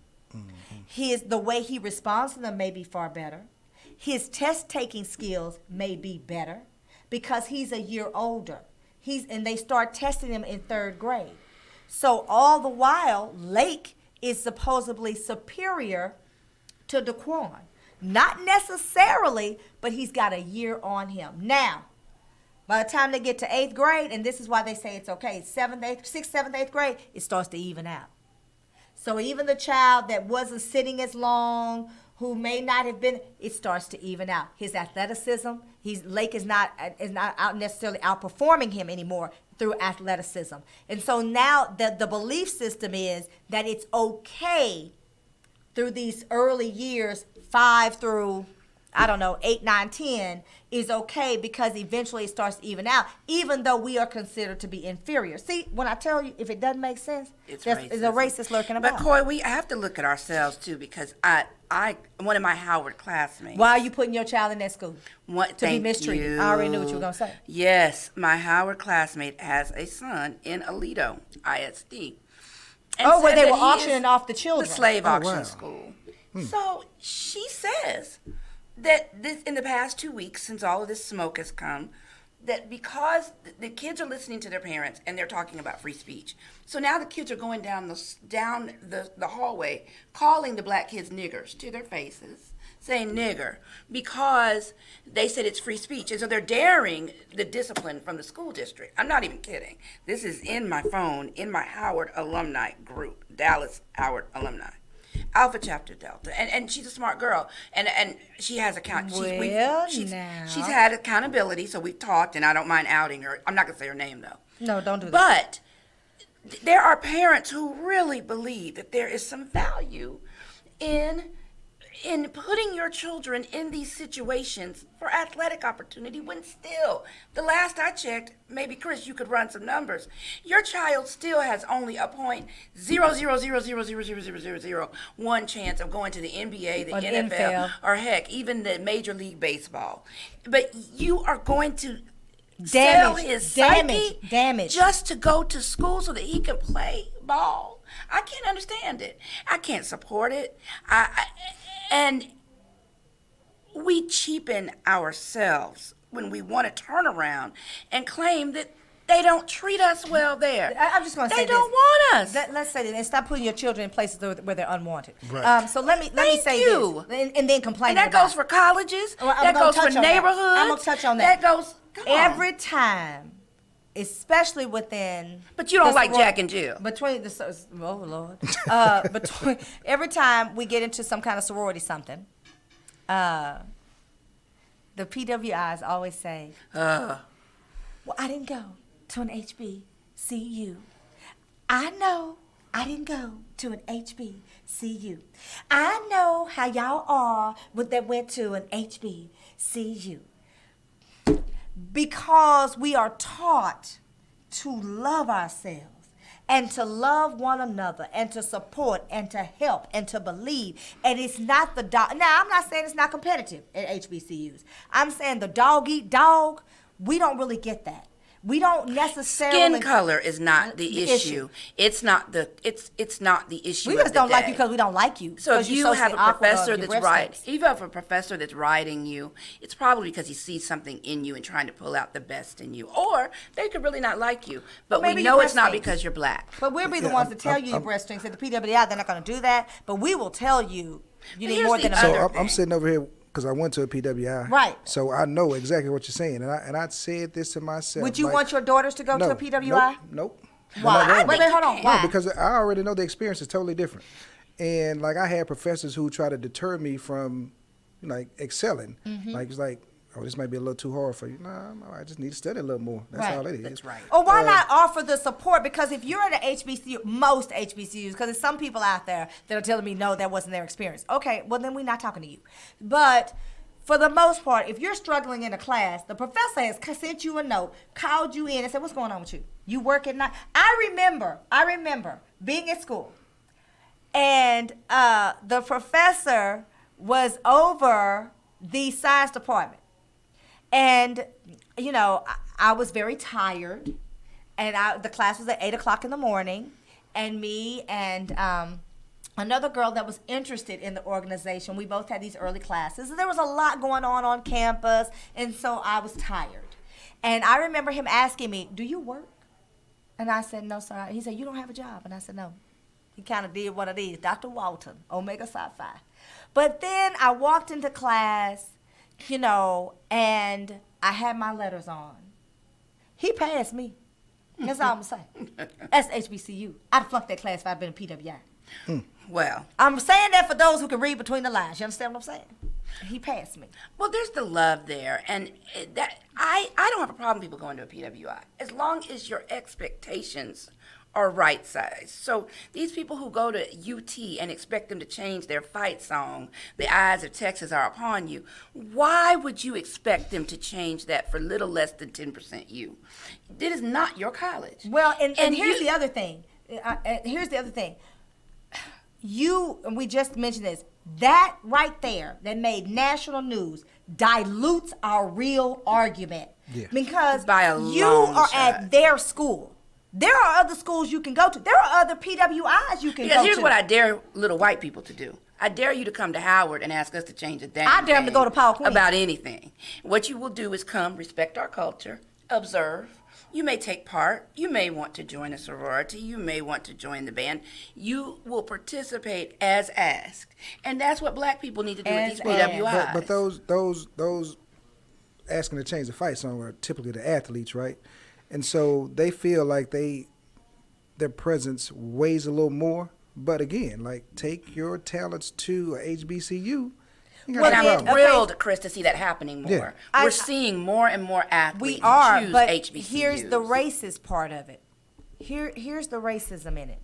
The way he responds to them may be far better. His test-taking skills may be better because he's a year older. And they start testing him in 3rd grade. So all the while, Lake is supposedly superior to Daquan. Not necessarily, but he's got a year on him. Now, by the time they get to 8th grade, and this is why they say it's okay, 7th, 8th, 6th, 7th, 8th grade, it starts to even out. So even the child that wasn't sitting as long, who may not have been, it starts to even out. His athleticism, Lake is not out necessarily outperforming him anymore through athleticism. And so now the belief system is that it's okay through these early years, 5 through, 8, 9, 10, is okay because eventually it starts to even out, even though we are considered to be inferior. See, when I tell you, if it doesn't make sense, there's a racist lurking about. But Coy, we have to look at ourselves too because one of my Howard classmates. Why are you putting your child in that school? To be mistreated. You. I already knew what you were going to say. Yes, my Howard classmate has a son in Alito ISD. And where said they that were he auctioning is off the children. The slave auction wow. school. So she says that this in the past 2 weeks, since all of this smoke has come, that because the kids are listening to their parents and they're talking about free speech, so now the kids are going down the hallway calling the black kids niggers to their faces, saying nigger, because they said it's free speech. And so they're daring the discipline from the school district. I'm not even kidding. This is in my phone, in my Howard alumni group, Dallas Howard alumni. Alpha Chapter Delta, and she's a smart girl, and she has she's had accountability, so we've talked, and I don't mind outing her. I'm not gonna say her name though. No, don't do that. But there are parents who really believe that there is some value in putting your children in these situations for athletic opportunity when still, the last I checked, maybe Chris, you could run some numbers, your child still has only a 0.000000001 chance of going to the NBA, the NFL, or heck, even the Major League Baseball. But you are going to sell his psyche damage just to go to school so that he can play ball. I can't understand it. I can't support it. And we cheapen ourselves when we want to turn around and claim that they don't treat us well there. I'm just going to say they don't want us. Let's say this and stop putting your children in places where they're unwanted. Right. So let me say you. this and then complain. And that goes for colleges. That goes for neighborhoods. I'm going to touch on that. That goes every time, especially within. But you don't like Jack and Jill. Between the Lord. Between every time we get into some kind of sorority something, the PWIs always say, "Well, I didn't go to an HBCU. I know I didn't go to an HBCU. I know how y'all are that went to an HBCU." Because we are taught to love ourselves and to love one another and to support and to help and to believe. And it's not the dog. Now, I'm not saying it's not competitive at HBCUs. I'm saying the dog eat dog, we don't really get that. We don't necessarily. Skin color is not the issue. It's not the issue. We just don't like you because we don't like you. So if you have a professor that's writing you, it's probably because he sees something in you and trying to pull out the best in you. Or they could really not like you, but we know it's not because you're black. But we'll be the ones to tell you your breast strength. At the PWI, they're not going to do that. But we will tell you need more than a So I'm sitting over here because I went to a PWI. Right. So I know exactly what you're saying. And I said this to myself. Would you want your daughters to go to a PWI? Nope. Why? Wait, hold on. Why? No, because I already know the experience is totally different. And like I had professors who try to deter me from like excelling. Mm-hmm. Like it's like, oh, this might be a little too hard for you. Nah, I just need to study a little more. That's all it is. That's right. Or why not offer the support? Because if you're in an HBCU, most HBCUs, because there's some people out there that are telling me, no, that wasn't their experience. Okay, well, then we're not talking to you. But for the most part, if you're struggling in a class, the professor has sent you a note, called you in and said, what's going on with you? You work at night? I remember being at school, and the professor was over the science department. And, you know, I was very tired, and the class was at 8 o'clock in the morning, and me and another girl that was interested in the organization, we both had these early classes. And there was a lot going on campus, and so I was tired. And I remember him asking me, do you work? And I said, no, sir. He said, you don't have a job? And I said, no. He kind of did one of these, Dr. Walton, Omega Psi Phi. But then I walked into class, you know, and I had my letters on. He passed me. That's all I'm going to say. That's HBCU. I'd flunked that class if I'd been in PWI. Well, I'm saying that for those who can read between the lines. You understand what I'm saying? He passed me. Well, there's the love there, and that I don't have a problem with people going to a PWI as long as your expectations are right sized. So these people who go to UT and expect them to change their fight song, "The Eyes of Texas Are Upon You," why would you expect them to change that for little less than 10% you? It is not your college. Well, and here's the other thing. And we just mentioned this, that right there that made national news dilutes our real argument. Yeah. Because you are at their school. There are other schools you can go to. There are other PWIs you can go to. Here's what I dare little white people to do. I dare you to come to Howard and ask us to change a damn I dare them to go to Paul Quinn. About anything. What you will do is come, respect our culture, observe. You may take part. You may want to join a sorority. You may want to join the band. You will participate as asked. And that's what black people need to do with these PWIs. But those asking to change the fight song are typically the athletes, right? And so they feel like their presence weighs a little more. But again, like, take your talents to a HBCU. Well, I'm thrilled, Chris, to see that happening more. Yeah. We're seeing more and more athletes choose but HBCUs. Here's the racist part of it. Here's the racism in it.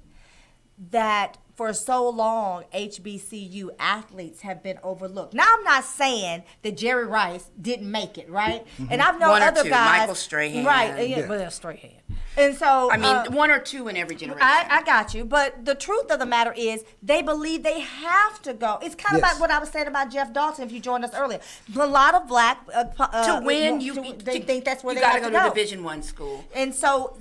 That for so long, HBCU athletes have been overlooked. Now, I'm not saying that Jerry Rice didn't make it, right? Mm-hmm. And I've known other guys. Michael Strahan. Right, yeah. Well, Strahan. And so I mean, one or two in every generation. I got you, but the truth of the matter is, they believe they have to go. It's kind of like what I was saying about Jeff Dalton. If you joined us earlier, a lot of black to win, they think that's where you they got to go to Division I school. And so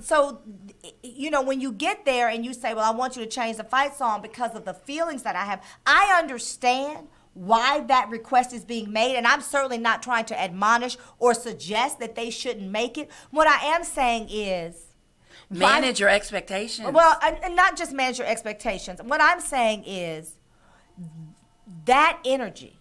you know, when you get there and you say, "Well, I want you to change the fight song because of the feelings that I have," I understand why that request is being made, and I'm certainly not trying to admonish or suggest that they shouldn't make it. What I am saying is manage your expectations. Well, and not just manage your expectations. What I'm saying is that energy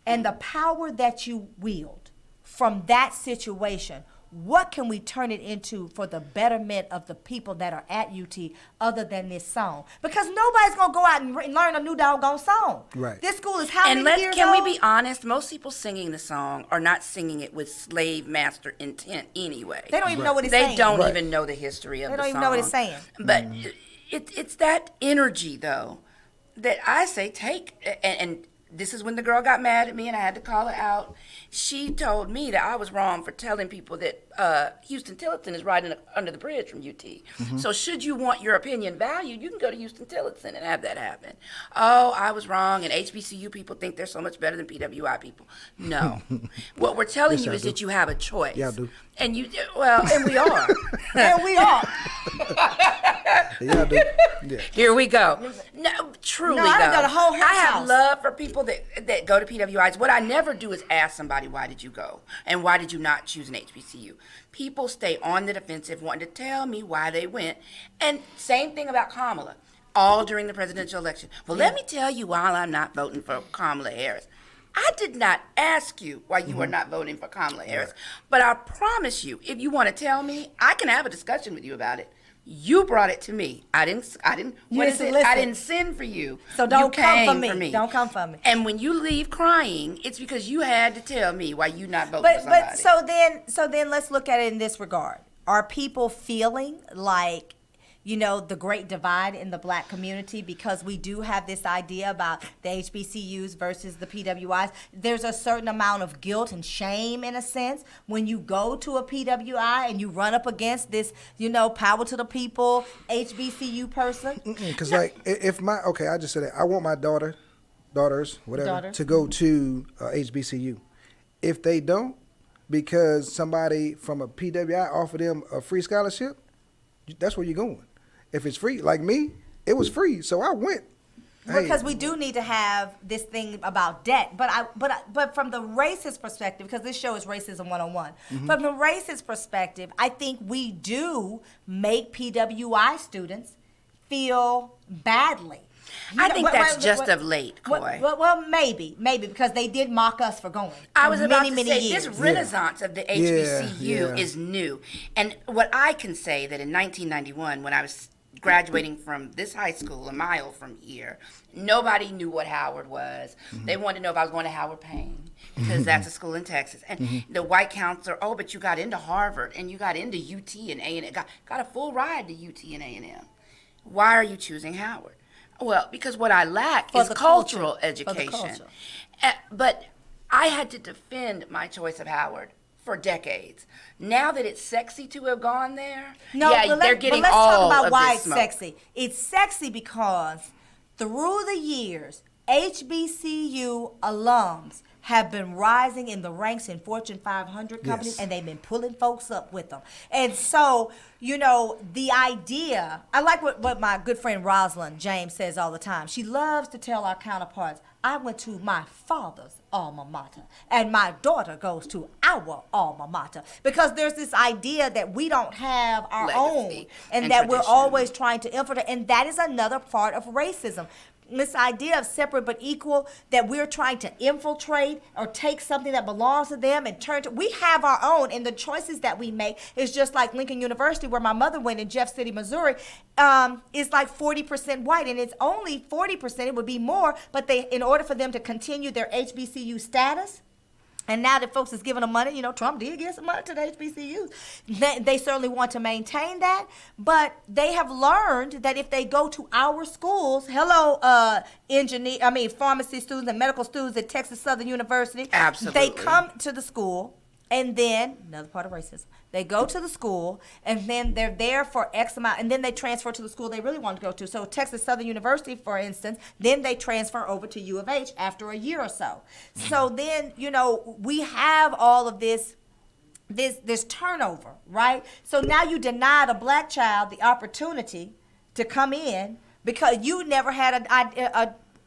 and the power that you wield from that situation, what can we turn it into for the betterment of the people that are at UT other than this song? Because nobody's going to go out and learn a new doggone song. Right. This school is how many years can old? we be honest? Most people singing the song are not singing it with slave master intent anyway. They don't even know what it's saying. They don't even know the history of the song. They don't even know what it's saying. But it's that energy, though, that I say take, and this is when the girl got mad at me and I had to call her out. She told me that I was wrong for telling people that Houston Tillotson is right under the bridge from UT. So should you want your opinion valued, you can go to Houston Tillotson and have that happen. Oh, I was wrong, and HBCU people think they're so much better than PWI people. No. What we're telling you is that you have a choice. Yeah, I do. And and we are. And we are. Yeah, I do. Yeah. Here we go. No, truly, No, I've got a whole I have house. love for people that go to PWIs. What I never do is ask somebody, why did you go? And why did you not choose an HBCU? People stay on the defensive, wanting to tell me why they went. And same thing about Kamala, all during the presidential election. Well, let me tell you why I'm not voting for Kamala Harris. I did not ask you why you are not voting for Kamala Harris. But I promise you, if you want to tell me, I can have a discussion with you about it. You brought it to me. I didn't send for you. So don't you come came for me. Don't come for me. And when you leave crying, it's because you had to tell me why you not voting for somebody. But so then let's look at it in this regard. Are people feeling like, you know, the great divide in the black community, because we do have this idea about the HBCUs versus the PWIs? There's a certain amount of guilt and shame, in a sense, when you go to a PWI and you run up against this, you know, power to the people HBCU person. Because like, I just said that I want my daughters, whatever, to go to HBCU. If they don't, because somebody from a PWI offered them a free scholarship, that's where you're going. If it's free, like me, it was free, so I went. Because we do need to have this thing about debt, but from the racist perspective, because this show is Racism 101. From the racist perspective, I think we do make PWI students feel badly. I think that's just of late, Coy. Well, maybe because they did mock us for going. I was about to say, years. this renaissance of the HBCU is new. And what I can say that in 1991, when I was graduating from this high school a mile from here, nobody knew what Howard was. They wanted to know if I was going to Howard Payne, because that's a school in Texas. And the white counselor, but you got into Harvard and you got into UT and A&M, got a full ride to UT and A&M. Why are you choosing Howard? Well, because what I lack is cultural education. But I had to defend my choice of Howard for decades. Now that it's sexy to have gone there, they're getting all of this smoke. Let's talk about why it's sexy. It's sexy because through the years, HBCU alums have been rising in the ranks in Fortune 500 companies, and they've been pulling folks up with them. And so, you know, the idea, I like what my good friend Rosalind James says all the time. She loves to tell our counterparts, I went to my father's alma mater, and my daughter goes to our alma mater. Because there's this idea that we don't have our own, and that we're always trying to infiltrate, and that is another part of racism. This idea of separate but equal, that we're trying to infiltrate or take something that belongs to them and turn to. We have our own, and the choices that we make is just like Lincoln University, where my mother went in Jeff City, Missouri, is like 40% white, and it's only 40%. It would be more, but in order for them to continue their HBCU status. And now that folks is giving them money, you know, Trump did give some money to the HBCUs. They certainly want to maintain that, but they have learned that if they go to our schools, pharmacy students and medical students at Texas Southern University, absolutely, they come to the school And then, another part of racism, they go to the school, and then they're there for X amount, and then they transfer to the school they really want to go to. So Texas Southern University, for instance, then they transfer over to U of H after a year or so. So then, we have all of this turnover, right? So now you denied a black child the opportunity to come in because you never had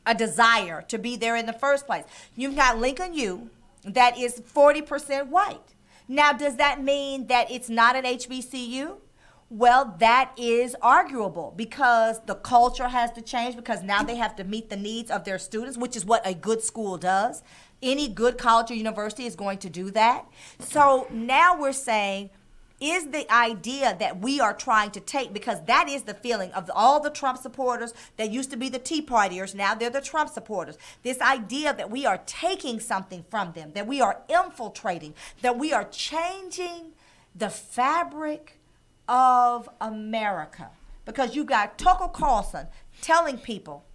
a desire to be there in the first place. You've got Lincoln U, that is 40% white. Now, does that mean that it's not an HBCU? Well, that is arguable because the culture has to change because now they have to meet the needs of their students, which is what a good school does. Any good college or university is going to do that. So now we're saying, is the idea that we are trying to take, because that is the feeling of all the Trump supporters that used to be the Tea Partiers, now they're the Trump supporters. This idea that we are taking something from them, that we are infiltrating, that we are changing the fabric of America. Because you got Tucker Carlson telling people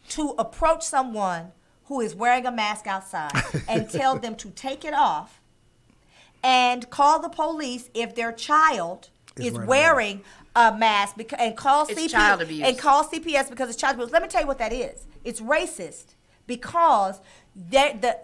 to approach someone who is wearing a mask outside and tell them to take it off and call the police if their child is wearing a mask and call child abuse. And call CPS because it's child abuse. Let me tell you what that is. It's racist because the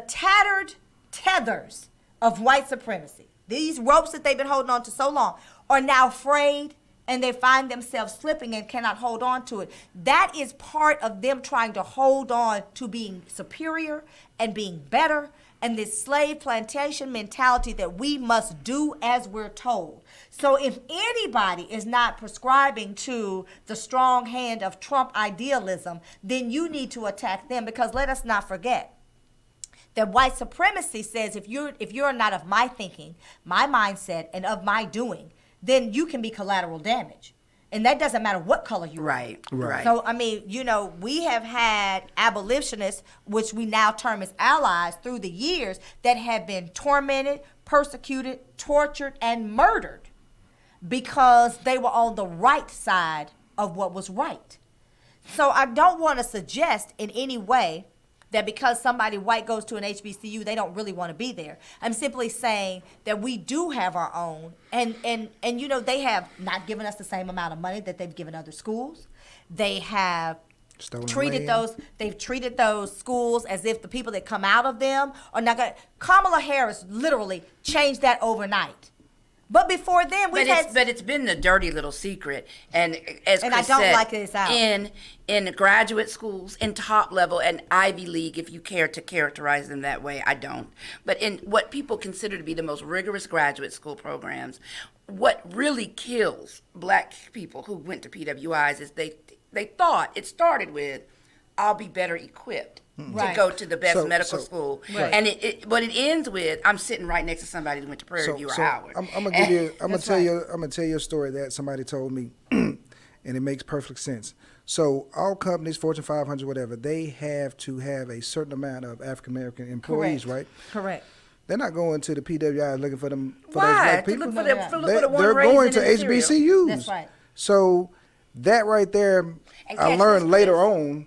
tattered tethers of white supremacy, these ropes that they've been holding on to so long, are now frayed and they find themselves slipping and cannot hold on to it. That is part of them trying to hold on to being superior and being better, and this slave plantation mentality that we must do as we're told. So if anybody is not prescribing to the strong hand of Trump idealism, then you need to attack them, because let us not forget that white supremacy says if you're not of my thinking, my mindset, and of my doing, then you can be collateral damage. And that doesn't matter what color you are. Right. So, I mean, we have had abolitionists, which we now term as allies, through the years that have been tormented, persecuted, tortured, and murdered because they were on the right side of what was right. So I don't want to suggest in any way that because somebody white goes to an HBCU, they don't really want to be there. I'm simply saying that we do have our own, and they have not given us the same amount of money that they've given other schools. They have treated those schools as if the people that come out of them are not going to. Kamala Harris literally changed that overnight. But before then, but it's been the dirty little secret, and as Chris I don't said, like this out. in graduate schools, in top level, and Ivy League, if you care to characterize them that way, I don't. But in what people consider to be the most rigorous graduate school programs, what really kills black people who went to PWIs is they thought it started with, I'll be better equipped to go to the best medical school. Right. And but it ends with, I'm sitting right next to somebody who went to Prairie View or Howard. I'm gonna tell you a story that somebody told me, and it makes perfect sense. So all companies, Fortune 500, whatever, they have to have a certain amount of African American employees, right? Correct. They're not going to the PWI looking for them for Why? those black people. They're going to HBCUs. That's right. So that right there, I learned later on,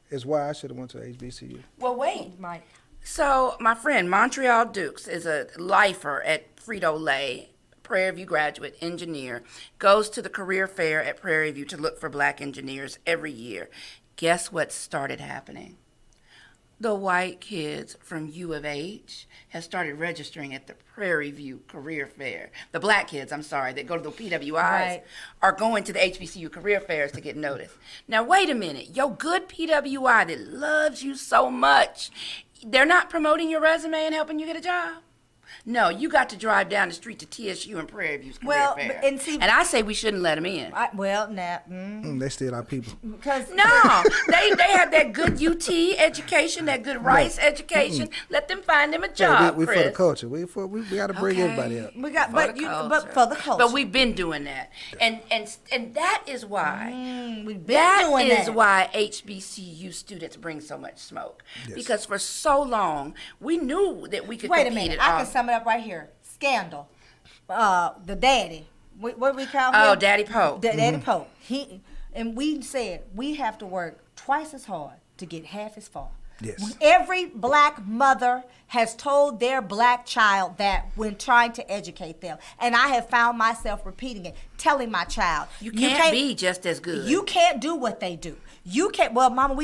is why I should have went to HBCU. Well, wait, Mike. So my friend Montreal Dukes is a lifer at Frito-Lay, Prairie View graduate engineer, goes to the career fair at Prairie View to look for black engineers every year. Guess what started happening? The white kids from U of H have started registering at the Prairie View career fair. The black kids, that go to the PWIs are going to the HBCU career fairs to get noticed. Now, wait a minute. Your good PWI that loves you so much, they're not promoting your resume and helping you get a job? No, you got to drive down the street to TSU and Prairie View's career fair. And I say we shouldn't let them in. They still our people. No, they have that good UT education, that good Rice education. Let them find them a job. We for the culture. We got to bring everybody up. But for the culture. But we've been doing that, and that is why why HBCU students bring so much smoke, because for so long we knew that we could compete. Wait a minute, I can sum it up right here. Scandal. The daddy. What do we call him? Oh, Daddy Pope. Daddy Pope. We said we have to work twice as hard to get half as far. Yes. Every black mother has told their black child that when trying to educate them. And I have found myself repeating it, telling my child. You can't be just as good. You can't do what they do. You can't, well, Mama,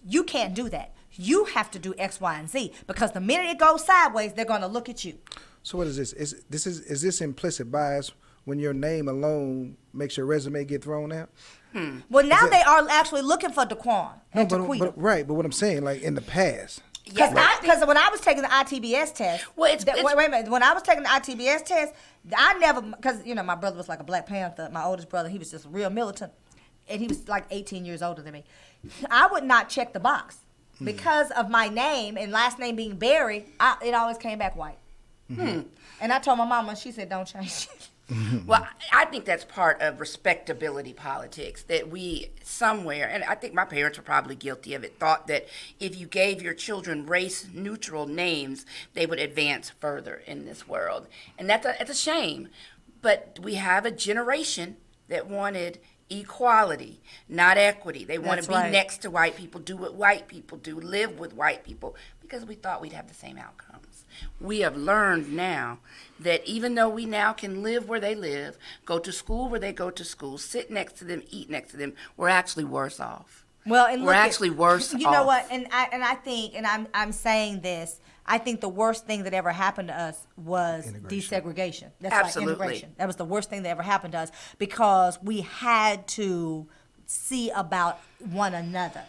you can't do that. You have to do X, Y, and Z. Because the minute it goes sideways, they're going to look at you. So what is this? Is this implicit bias when your name alone makes your resume get thrown out? Well, now they are actually looking for Daquan and Daquita. Right, but what I'm saying, like in the past. Because when I was taking the ITBS test, wait a minute. When I was taking the ITBS test, I never, because my brother was like a Black Panther. My oldest brother, he was just real militant, and he was like 18 years older than me. I would not check the box because of my name and last name being Berry. It always came back white. And I told my mama, she said, "Don't change it." Well, I think that's part of respectability politics, that we somewhere, and I think my parents were probably guilty of it, thought that if you gave your children race-neutral names, they would advance further in this world. And that's a shame. But we have a generation that wanted equality, not equity. They want to be next to white people, do what white people do, live with white people, because we thought we'd have the same outcomes. We have learned now that even though we now can live where they live, go to school where they go to school, sit next to them, eat next to them, we're actually worse off. Well, and we're actually worse off. You know what? And I think, and I'm saying this, I think the worst thing that ever happened to us was desegregation. That's Absolutely. like integration. That was the worst thing that ever happened to us because we had to see about one another.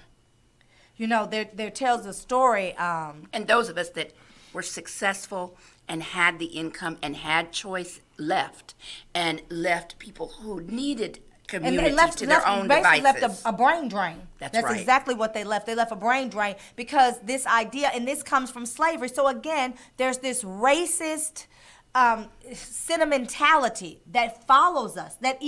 There tells a story. And those of us that were successful and had the income and had choice left people who needed community and left, to their own basically devices. left a brain drain. That's right. exactly what they left. They left a brain drain because this idea, and this comes from slavery. So again, there's this racist sentimentality that follows us, that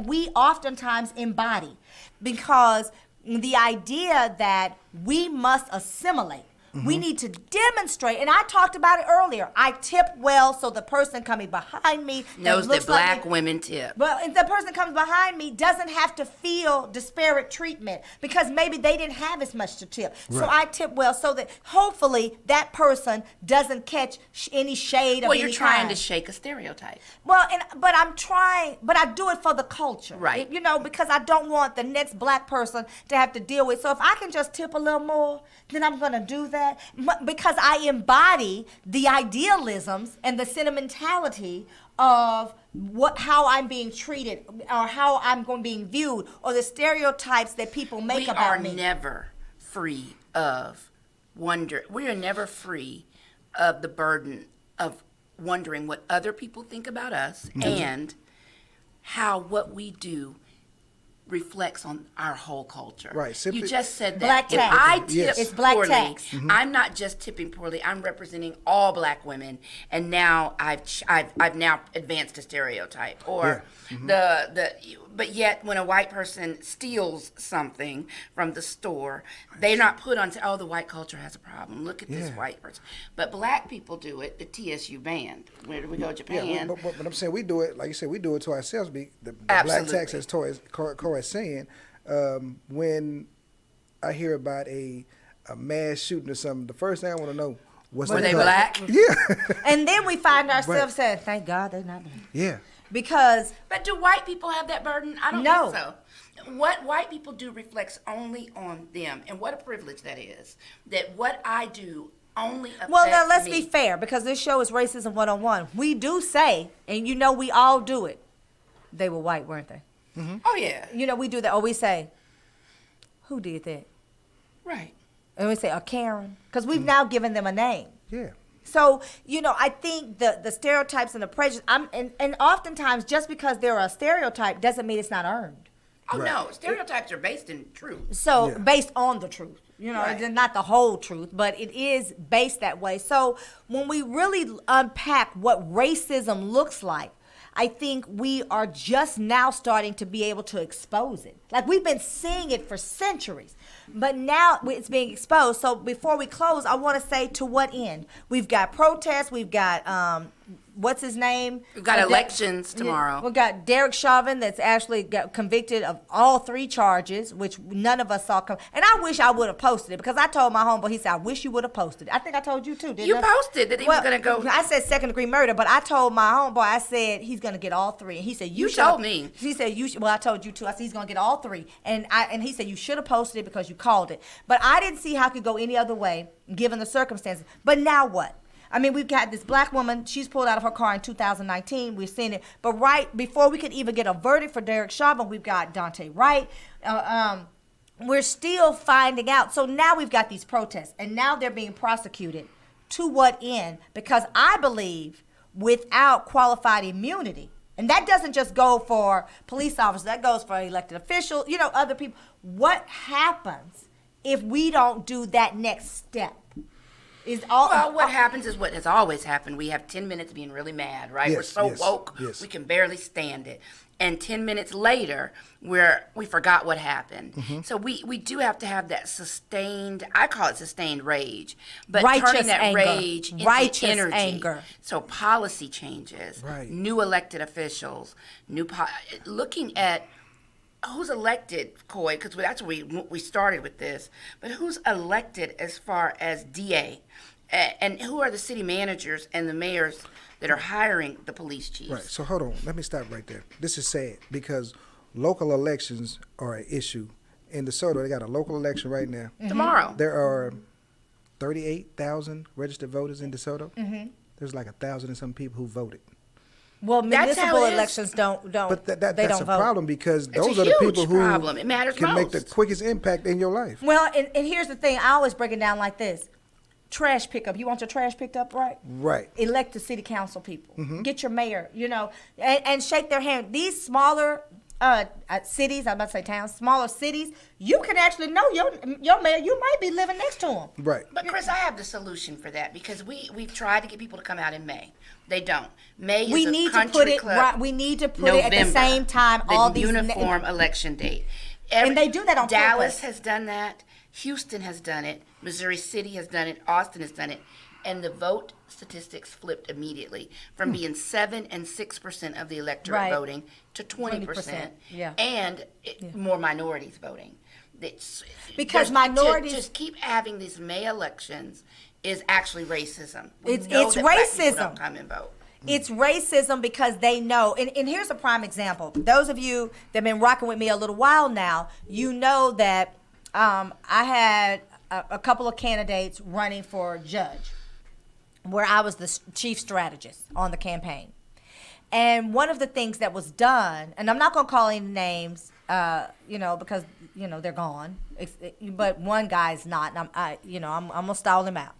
we oftentimes embody, because the idea that we must assimilate. We need to demonstrate, and I talked about it earlier. I tip well so the person coming behind me knows that black women tip. Well, if the person comes behind me doesn't have to feel disparate treatment because maybe they didn't have as much to tip. Right. So I tip well so that hopefully that person doesn't catch any shade of any kind. Well, you're trying to shake a stereotype. Well, but I do it for the culture. Right. Because I don't want the next black person to have to deal with. So if I can just tip a little more, then I'm going to do that. Because I embody the idealisms and the sentimentality of how I'm being treated or how I'm being viewed or the stereotypes that people make about me. We are never free of wonder. We are never free of the burden of wondering what other people think about us and how what we do reflects on our whole culture. Right. You just said that. Black if tax. I tip It's black poorly, tax. I'm not just tipping poorly. I'm representing all black women, and now I've now advanced a stereotype. Or but yet when a white person steals something from the store, they're not put on. The white culture has a problem. Look at this white person. But black people do it. The TSU banned. Where do we go? Japan. Yeah, but I'm saying we do it. Like you said, we do it to ourselves. The black tax, as Corey is saying, when I hear about a mass shooting or something, the first thing I want to know, were they black? Yeah. And then we find ourselves saying, thank God they're not black. Yeah. But do white people have that burden? I don't think so. What white people do reflects only on them, and what a privilege that is. That what I do only affects me. Well, now let's be fair, because this show is Racism 101. We do say, and we all do it, they were white, weren't they? Mm-hmm. Oh, yeah. We do that. Or we say, who did that? Right. And we say, a Karen. Because we've now given them a name. Yeah. So, I think the stereotypes and the prejudice, and oftentimes just because they're a stereotype doesn't mean it's not earned. Oh, no. Stereotypes are based in truth. So, based on the truth. It's not the whole truth, but it is based that way. So, when we really unpack what racism looks like, I think we are just now starting to be able to expose it. Like, we've been seeing it for centuries, but now it's being exposed. So before we close, I want to say, to what end? We've got protests, we've got what's his name? We've got elections tomorrow. We got Derek Chauvin that's actually got convicted of all 3 charges, which none of us saw come. And I wish I would have posted it because I told my homeboy, he said, I wish you would have posted it. I think I told you too, didn't I? You posted that he was going to go. I said second-degree murder, but I told my homeboy, I said he's going to get all 3. And he said, You told me. He said, well, I told you too. I said he's going to get all 3. And he said, you should have posted it because you called it. But I didn't see how it could go any other way given the circumstances. But now what? I mean, we've got this black woman. She's pulled out of her car in 2019. We've seen it. But right before we could even get a verdict for Derek Chauvin, we've got Dante Wright. We're still finding out. So now we've got these protests. And now they're being prosecuted. To what end? Because I believe without qualified immunity, and that doesn't just go for police officers. That goes for elected officials, other people. What happens if we don't do that next step? What happens is what has always happened. We have 10 minutes being really mad, right? We're so woke, we can barely stand it. And 10 minutes later, we forgot what happened. Mm-hmm. So we do have to have that sustained, I call it sustained rage, but turning that rage into energy. Anger. So policy changes, new elected officials, looking at who's elected, Coy, because that's where we started with this, but who's elected as far as DA? And who are the city managers and the mayors that are hiring the police chiefs? Right, so hold on, let me stop right there. This is sad because local elections are an issue. In DeSoto, they got a local election right now. Mm-hmm. Tomorrow. There are 38,000 registered voters in DeSoto. Mm-hmm. There's like 1,000 and some people who voted. Well, municipal elections don't. But that's don't a vote. problem because It's those a are the huge people who problem. It matters can most. make the quickest impact in your life. Well, and here's the thing. I always break it down like this. Trash pickup. You want your trash picked up, right? Right. Elect the city council people. Mm-hmm. Get your mayor, and shake their hand. These smaller cities, I'm about to say towns, smaller cities, you can actually know your mayor. You might be living next to him. Right. But Chris, I have the solution for that because we've tried to get people to come out in May. They don't. May is a country club. We need to put it at the same time. All these uniform election date. And they do that on Dallas purpose. has done that. Houston has done it. Missouri City has done it. Austin has done it. And the vote statistics flipped immediately from being 7% and 6% of the electorate voting to 20%. Yeah. And more minorities voting. Because minorities just keep having these May elections is actually racism. It's Black people racism. don't come and vote. It's racism because they know, and here's a prime example. Those of you that have been rocking with me a little while now, you know that I had a couple of candidates running for judge where I was the chief strategist on the campaign. And one of the things that was done, and I'm not going to call any names, because, they're gone. But one guy's not, and I'm going to stall him out.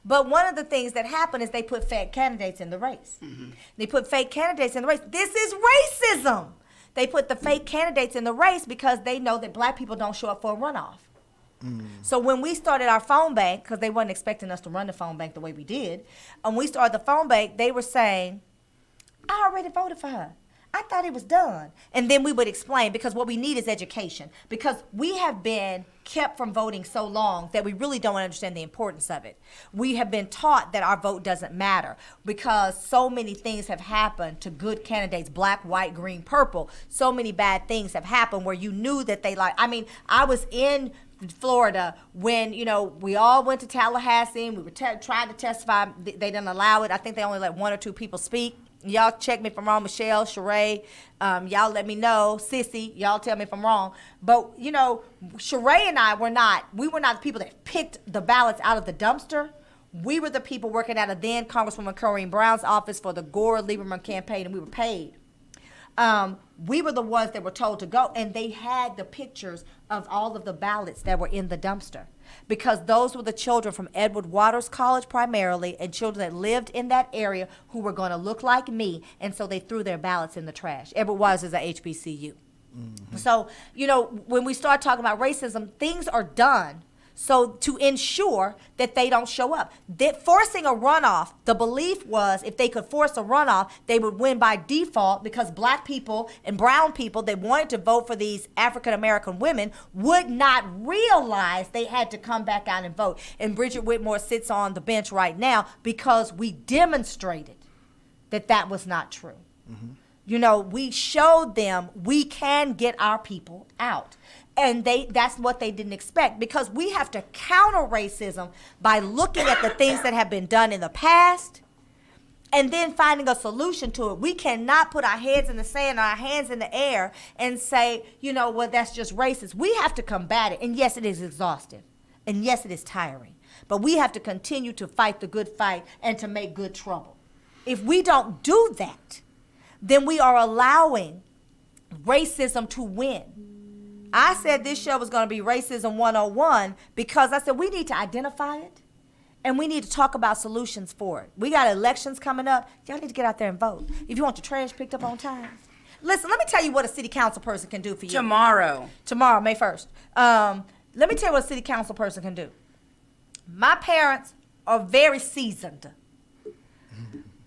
But one of the things that happened is they put fake candidates in the race. Mm-hmm. They put fake candidates in the race. This is racism. They put the fake candidates in the race because they know that black people don't show up for a runoff. Mm. So when we started our phone bank, because they weren't expecting us to run the phone bank the way we did, and we started the phone bank, they were saying, I already voted for her. I thought it was done. And then we would explain, because what we need is education. Because we have been kept from voting so long that we really don't understand the importance of it. We have been taught that our vote doesn't matter because so many things have happened to good candidates, black, white, green, purple. So many bad things have happened where you knew that I was in Florida when, we all went to Tallahassee and we were trying to testify. They didn't allow it. I think they only let 1 or 2 people speak. Y'all check me if I'm wrong, Michelle, Sheree, y'all let me know, Sissy, y'all tell me if I'm wrong. But, Sheree and I were not the people that picked the ballots out of the dumpster. We were the people working out of then Congresswoman Corrine Brown's office for the Gore-Lieberman campaign, and we were paid. We were the ones that were told to go, and they had the pictures of all of the ballots that were in the dumpster because those were the children from Edward Waters College primarily and children that lived in that area who were going to look like me, and so they threw their ballots in the trash. Edward Waters is a HBCU. Mm-hmm. So, when we start talking about racism, things are done so to ensure that they don't show up. Forcing a runoff, the belief was if they could force a runoff, they would win by default because black people and brown people that wanted to vote for these African-American women would not realize they had to come back out and vote. And Bridget Whitmore sits on the bench right now because we demonstrated that was not true. You know, we showed them we can get our people out. And that's what they didn't expect, because we have to counter racism by looking at the things that have been done in the past and then finding a solution to it. We cannot put our heads in the sand or our hands in the air and say, you know, well, that's just racist. We have to combat it. And yes, it is exhaustive. And yes, it is tiring. But we have to continue to fight the good fight and to make good trouble. If we don't do that, then we are allowing racism to win. I said this show was going to be Racism 101 because I said we need to identify it and we need to talk about solutions for it. We got elections coming up. Y'all need to get out there and vote. If you want your trash picked up on time. Listen, let me tell you what a city council person can do for you. Tomorrow, May 1st. Let me tell you what a city council person can do. My parents are very seasoned.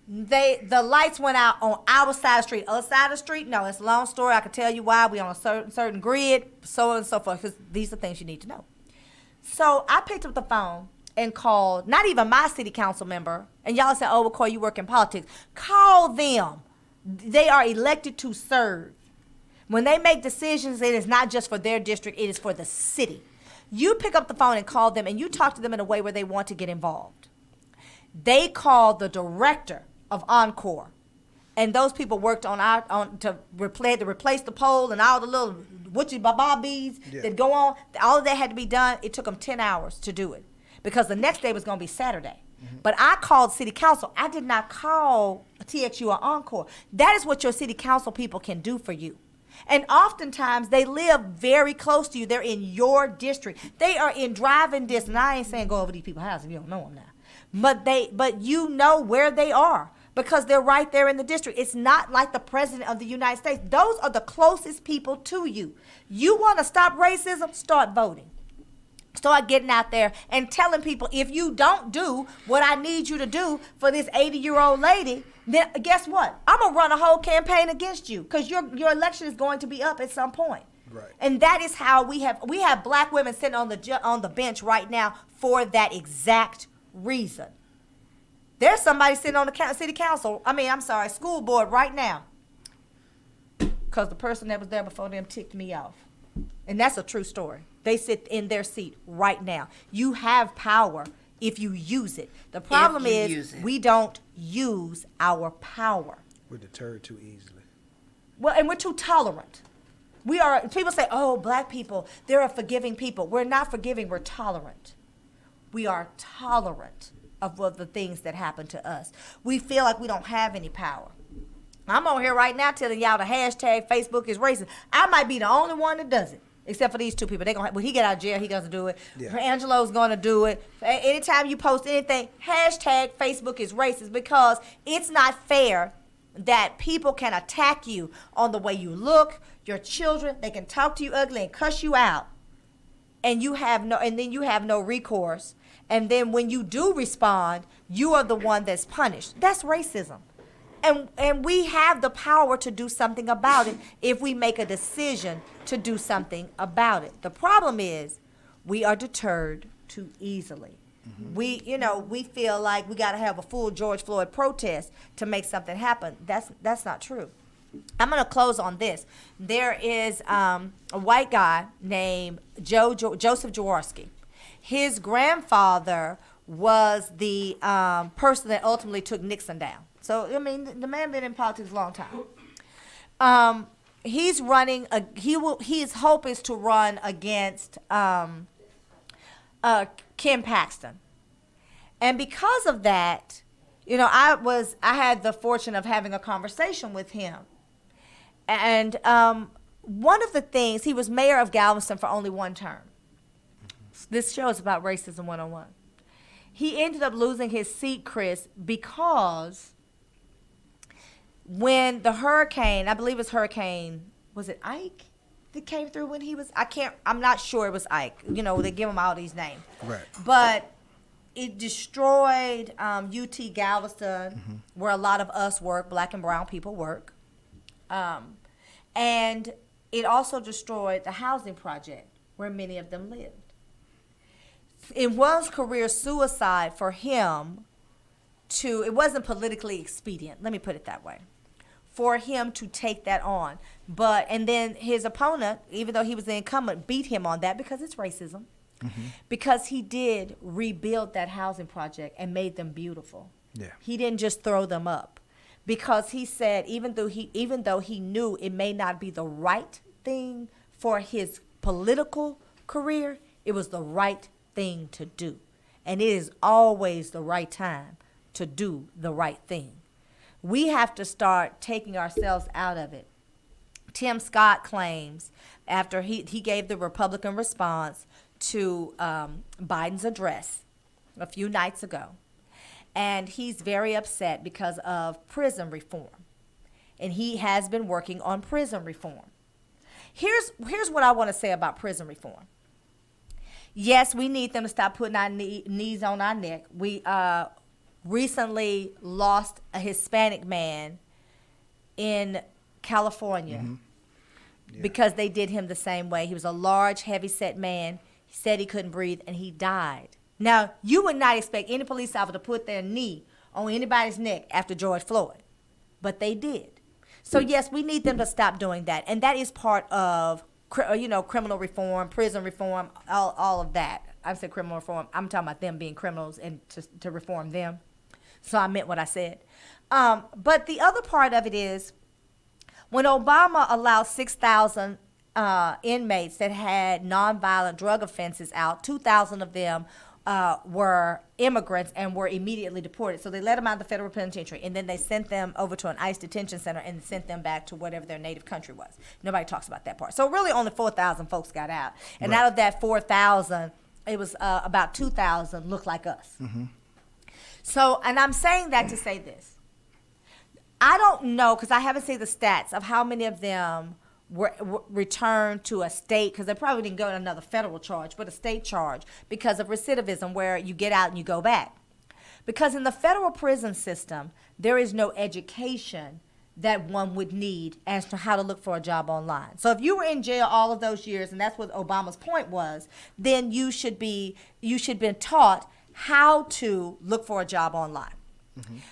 The lights went out on our side of the street. Other side of the street, no, it's a long story. I can tell you why. We on a certain grid, so on and so forth, because these are things you need to know. So I picked up the phone and called, not even my city council member, and y'all said, oh, well, Corey, you work in politics. Call them. They are elected to serve. When they make decisions, it is not just for their district, it is for the city. You pick up the phone and call them, and you talk to them in a way where they want to get involved. They called the director of Encore, and those people worked to replace the pole and all the little witchy baba beads that go on. All of that had to be done. It took them 10 hours to do it because the next day was going to be Saturday. But I called city council. I did not call TXU or Encore. That is what your city council people can do for you. And oftentimes they live very close to you. They're in your district. They are in driving distance. I ain't saying go over these people's houses if you don't know them now. But you know where they are because they're right there in the district. It's not like the president of the United States. Those are the closest people to you. You want to stop racism? Start voting. Start getting out there and telling people, if you don't do what I need you to do for this 80-year-old lady, then guess what? I'm going to run a whole campaign against you because your election is going to be up at some point. Right. And that is how we have black women sitting on the bench right now for that exact reason. There's somebody sitting on the city council, school board right now because the person that was there before them ticked me off. And that's a true story. They sit in their seat right now. You have power if you use it. The problem is we don't use our power. We're deterred too easily. Well, and we're too tolerant. People say, oh, black people, they're a forgiving people. We're not forgiving, we're tolerant. We are tolerant of the things that happen to us. We feel like we don't have any power. I'm on here right now telling y'all the hashtag Facebook is racist. I might be the only one that does it. Except for these two people. When he get out of jail, he doesn't do it. Yeah. Angelo's going to do it. Anytime you post anything, hashtag Facebook is racist because it's not fair that people can attack you on the way you look, your children. They can talk to you ugly and cuss you out. And then you have no recourse. And then when you do respond, you are the one that's punished. That's racism. And we have the power to do something about it if we make a decision to do something about it. The problem is we are deterred too easily. Mm-hmm. We feel like we got to have a full George Floyd protest to make something happen. That's not true. I'm going to close on this. There is a white guy named Joseph Jaworski. His grandfather was the person that ultimately took Nixon down. So, the man been in politics a long time. He's running, his hope is to run against Ken Paxton. And because of that, I had the fortune of having a conversation with him. And one of the things, he was mayor of Galveston for only one term. This show is about Racism 101. He ended up losing his seat, Chris, because when the hurricane, I believe it's was it Ike that came through when he was, I'm not sure it was Ike. They give him all these names. Right. But it destroyed UT Galveston, where a lot of us work, black and brown people work. And it also destroyed the housing project where many of them lived. It was career suicide for him it wasn't politically expedient, let me put it that way, for him to take that on. And then his opponent, even though he was the incumbent, beat him on that because it's racism. Because he did rebuild that housing project and made them beautiful. Yeah. He didn't just throw them up. Because he said even though he knew it may not be the right thing for his political career, it was the right thing to do. And it is always the right time to do the right thing. We have to start taking ourselves out of it. Tim Scott claims, after he gave the Republican response to Biden's address a few nights ago, and he's very upset because of prison reform. And he has been working on prison reform. Here's what I want to say about prison reform. Yes, we need them to stop putting our knees on our neck. We recently lost a Hispanic man in California because they did him the same way. He was a large, heavy-set man. He said he couldn't breathe, and he died. Now, you would not expect any police officer to put their knee on anybody's neck after George Floyd, but they did. So, yes, we need them to stop doing that, and that is part of, criminal reform, prison reform, all of that. I said criminal reform. I'm talking about them being criminals and to reform them. So I meant what I said. But the other part of it is when Obama allowed 6,000 inmates that had nonviolent drug offenses out, 2,000 of them were immigrants and were immediately deported. So they let them out of the federal penitentiary, and then they sent them over to an ICE detention center and sent them back to whatever their native country was. Nobody talks about that part. So really only 4,000 folks got out. And out of that 4,000, it was about 2,000 looked like us. So, and I'm saying that to say this. I don't know, because I haven't seen the stats of how many of them were returned to a state, because they probably didn't go to another federal charge, but a state charge because of recidivism, where you get out and you go back. Because in the federal prison system, there is no education that one would need as to how to look for a job online. So if you were in jail all of those years, and that's what Obama's point was, then you should be taught how to look for a job online,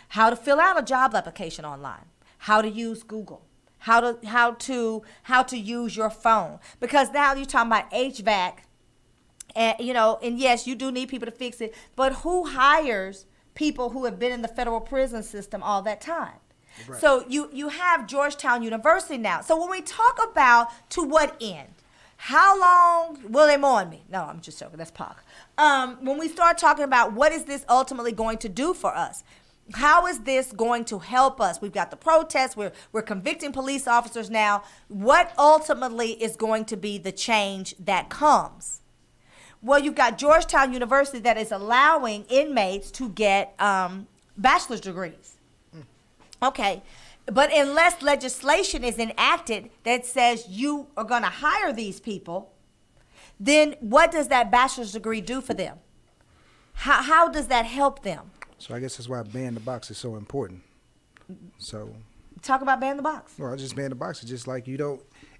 how to fill out a job application online, how to use Google, how to use your phone. Because now you're talking about HVAC, and yes, you do need people to fix it, but who hires people who have been in the federal prison system all that time? Right. So you have Georgetown University now. So when we talk about to what end, how long will they mourn me? No, I'm just joking. That's POC. When we start talking about what is this ultimately going to do for us, how is this going to help us? We've got the protests. We're convicting police officers now. What ultimately is going to be the change that comes? Well, you've got Georgetown University that is allowing inmates to get bachelor's degrees. Okay. But unless legislation is enacted that says you are going to hire these people, then what does that bachelor's degree do for them? How does that help them? So I guess that's why ban the box is so important. So talk about ban the box. Well, just ban the box. It's just like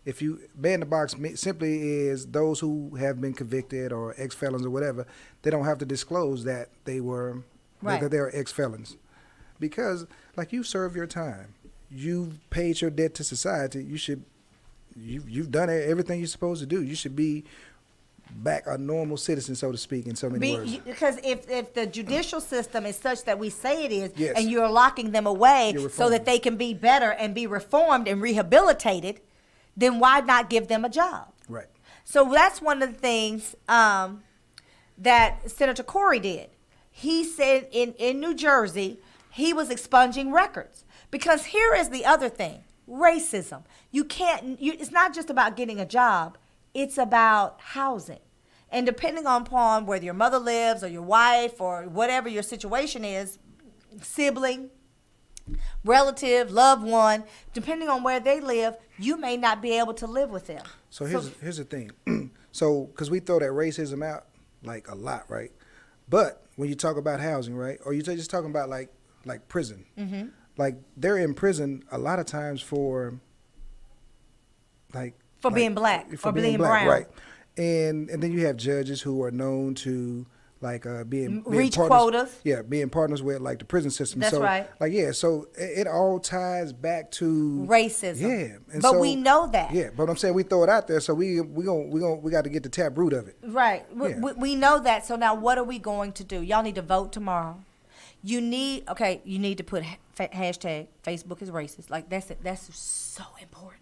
if you ban the box, simply is those who have been convicted or ex-felons or whatever, they don't have to disclose that they were, that they're ex-felons. Because like you serve your time. You've paid your debt to society. You've done everything you're supposed to do. You should be back a normal citizen, so to speak, in so many words. Because if the judicial system is such that we say it is, and you're locking them away so that they can be better and be reformed and rehabilitated, then why not give them a job? Right. So that's one of the things that Senator Corey did. He said in New Jersey, he was expunging records. Because here is the other thing, racism. It's not just about getting a job, it's about housing. And depending upon whether your mother lives or your wife or whatever your situation is, sibling, relative, loved one, depending on where they live, you may not be able to live with them. So here's the thing. So, because we throw that racism out like a lot, right? But when you talk about housing, right, or you're just talking about like prison, like they're in prison a lot of times for being black or being brown, right? And then you have judges who are known to like being reach partners, quotas. Yeah, being partners with like the prison system. That's so, right. Like so it all ties back to racism. Yeah, and but so, we know that. Yeah, but I'm saying we throw it out there, so we got to get the tap root of it. Right. Yeah. We know that. So now what are we going to do? Y'all need to vote tomorrow. You need to put hashtag Facebook is racist. Like that's so important.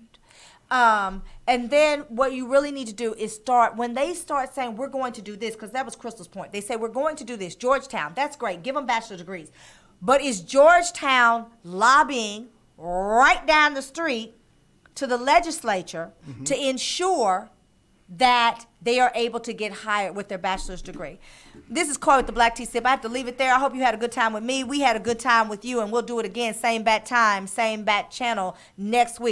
And then what you really need to do is when they start saying we're going to do this, because that was Crystal's point. They say we're going to do this. Georgetown, that's great. Give them bachelor's degrees. But is Georgetown lobbying right down the street to the legislature to ensure that they are able to get hired with their bachelor's degree? This is Corey with the Black Tea Sip. I have to leave it there. I hope you had a good time with me. We had a good time with you, and we'll do it again, same bat time, same bat channel next week.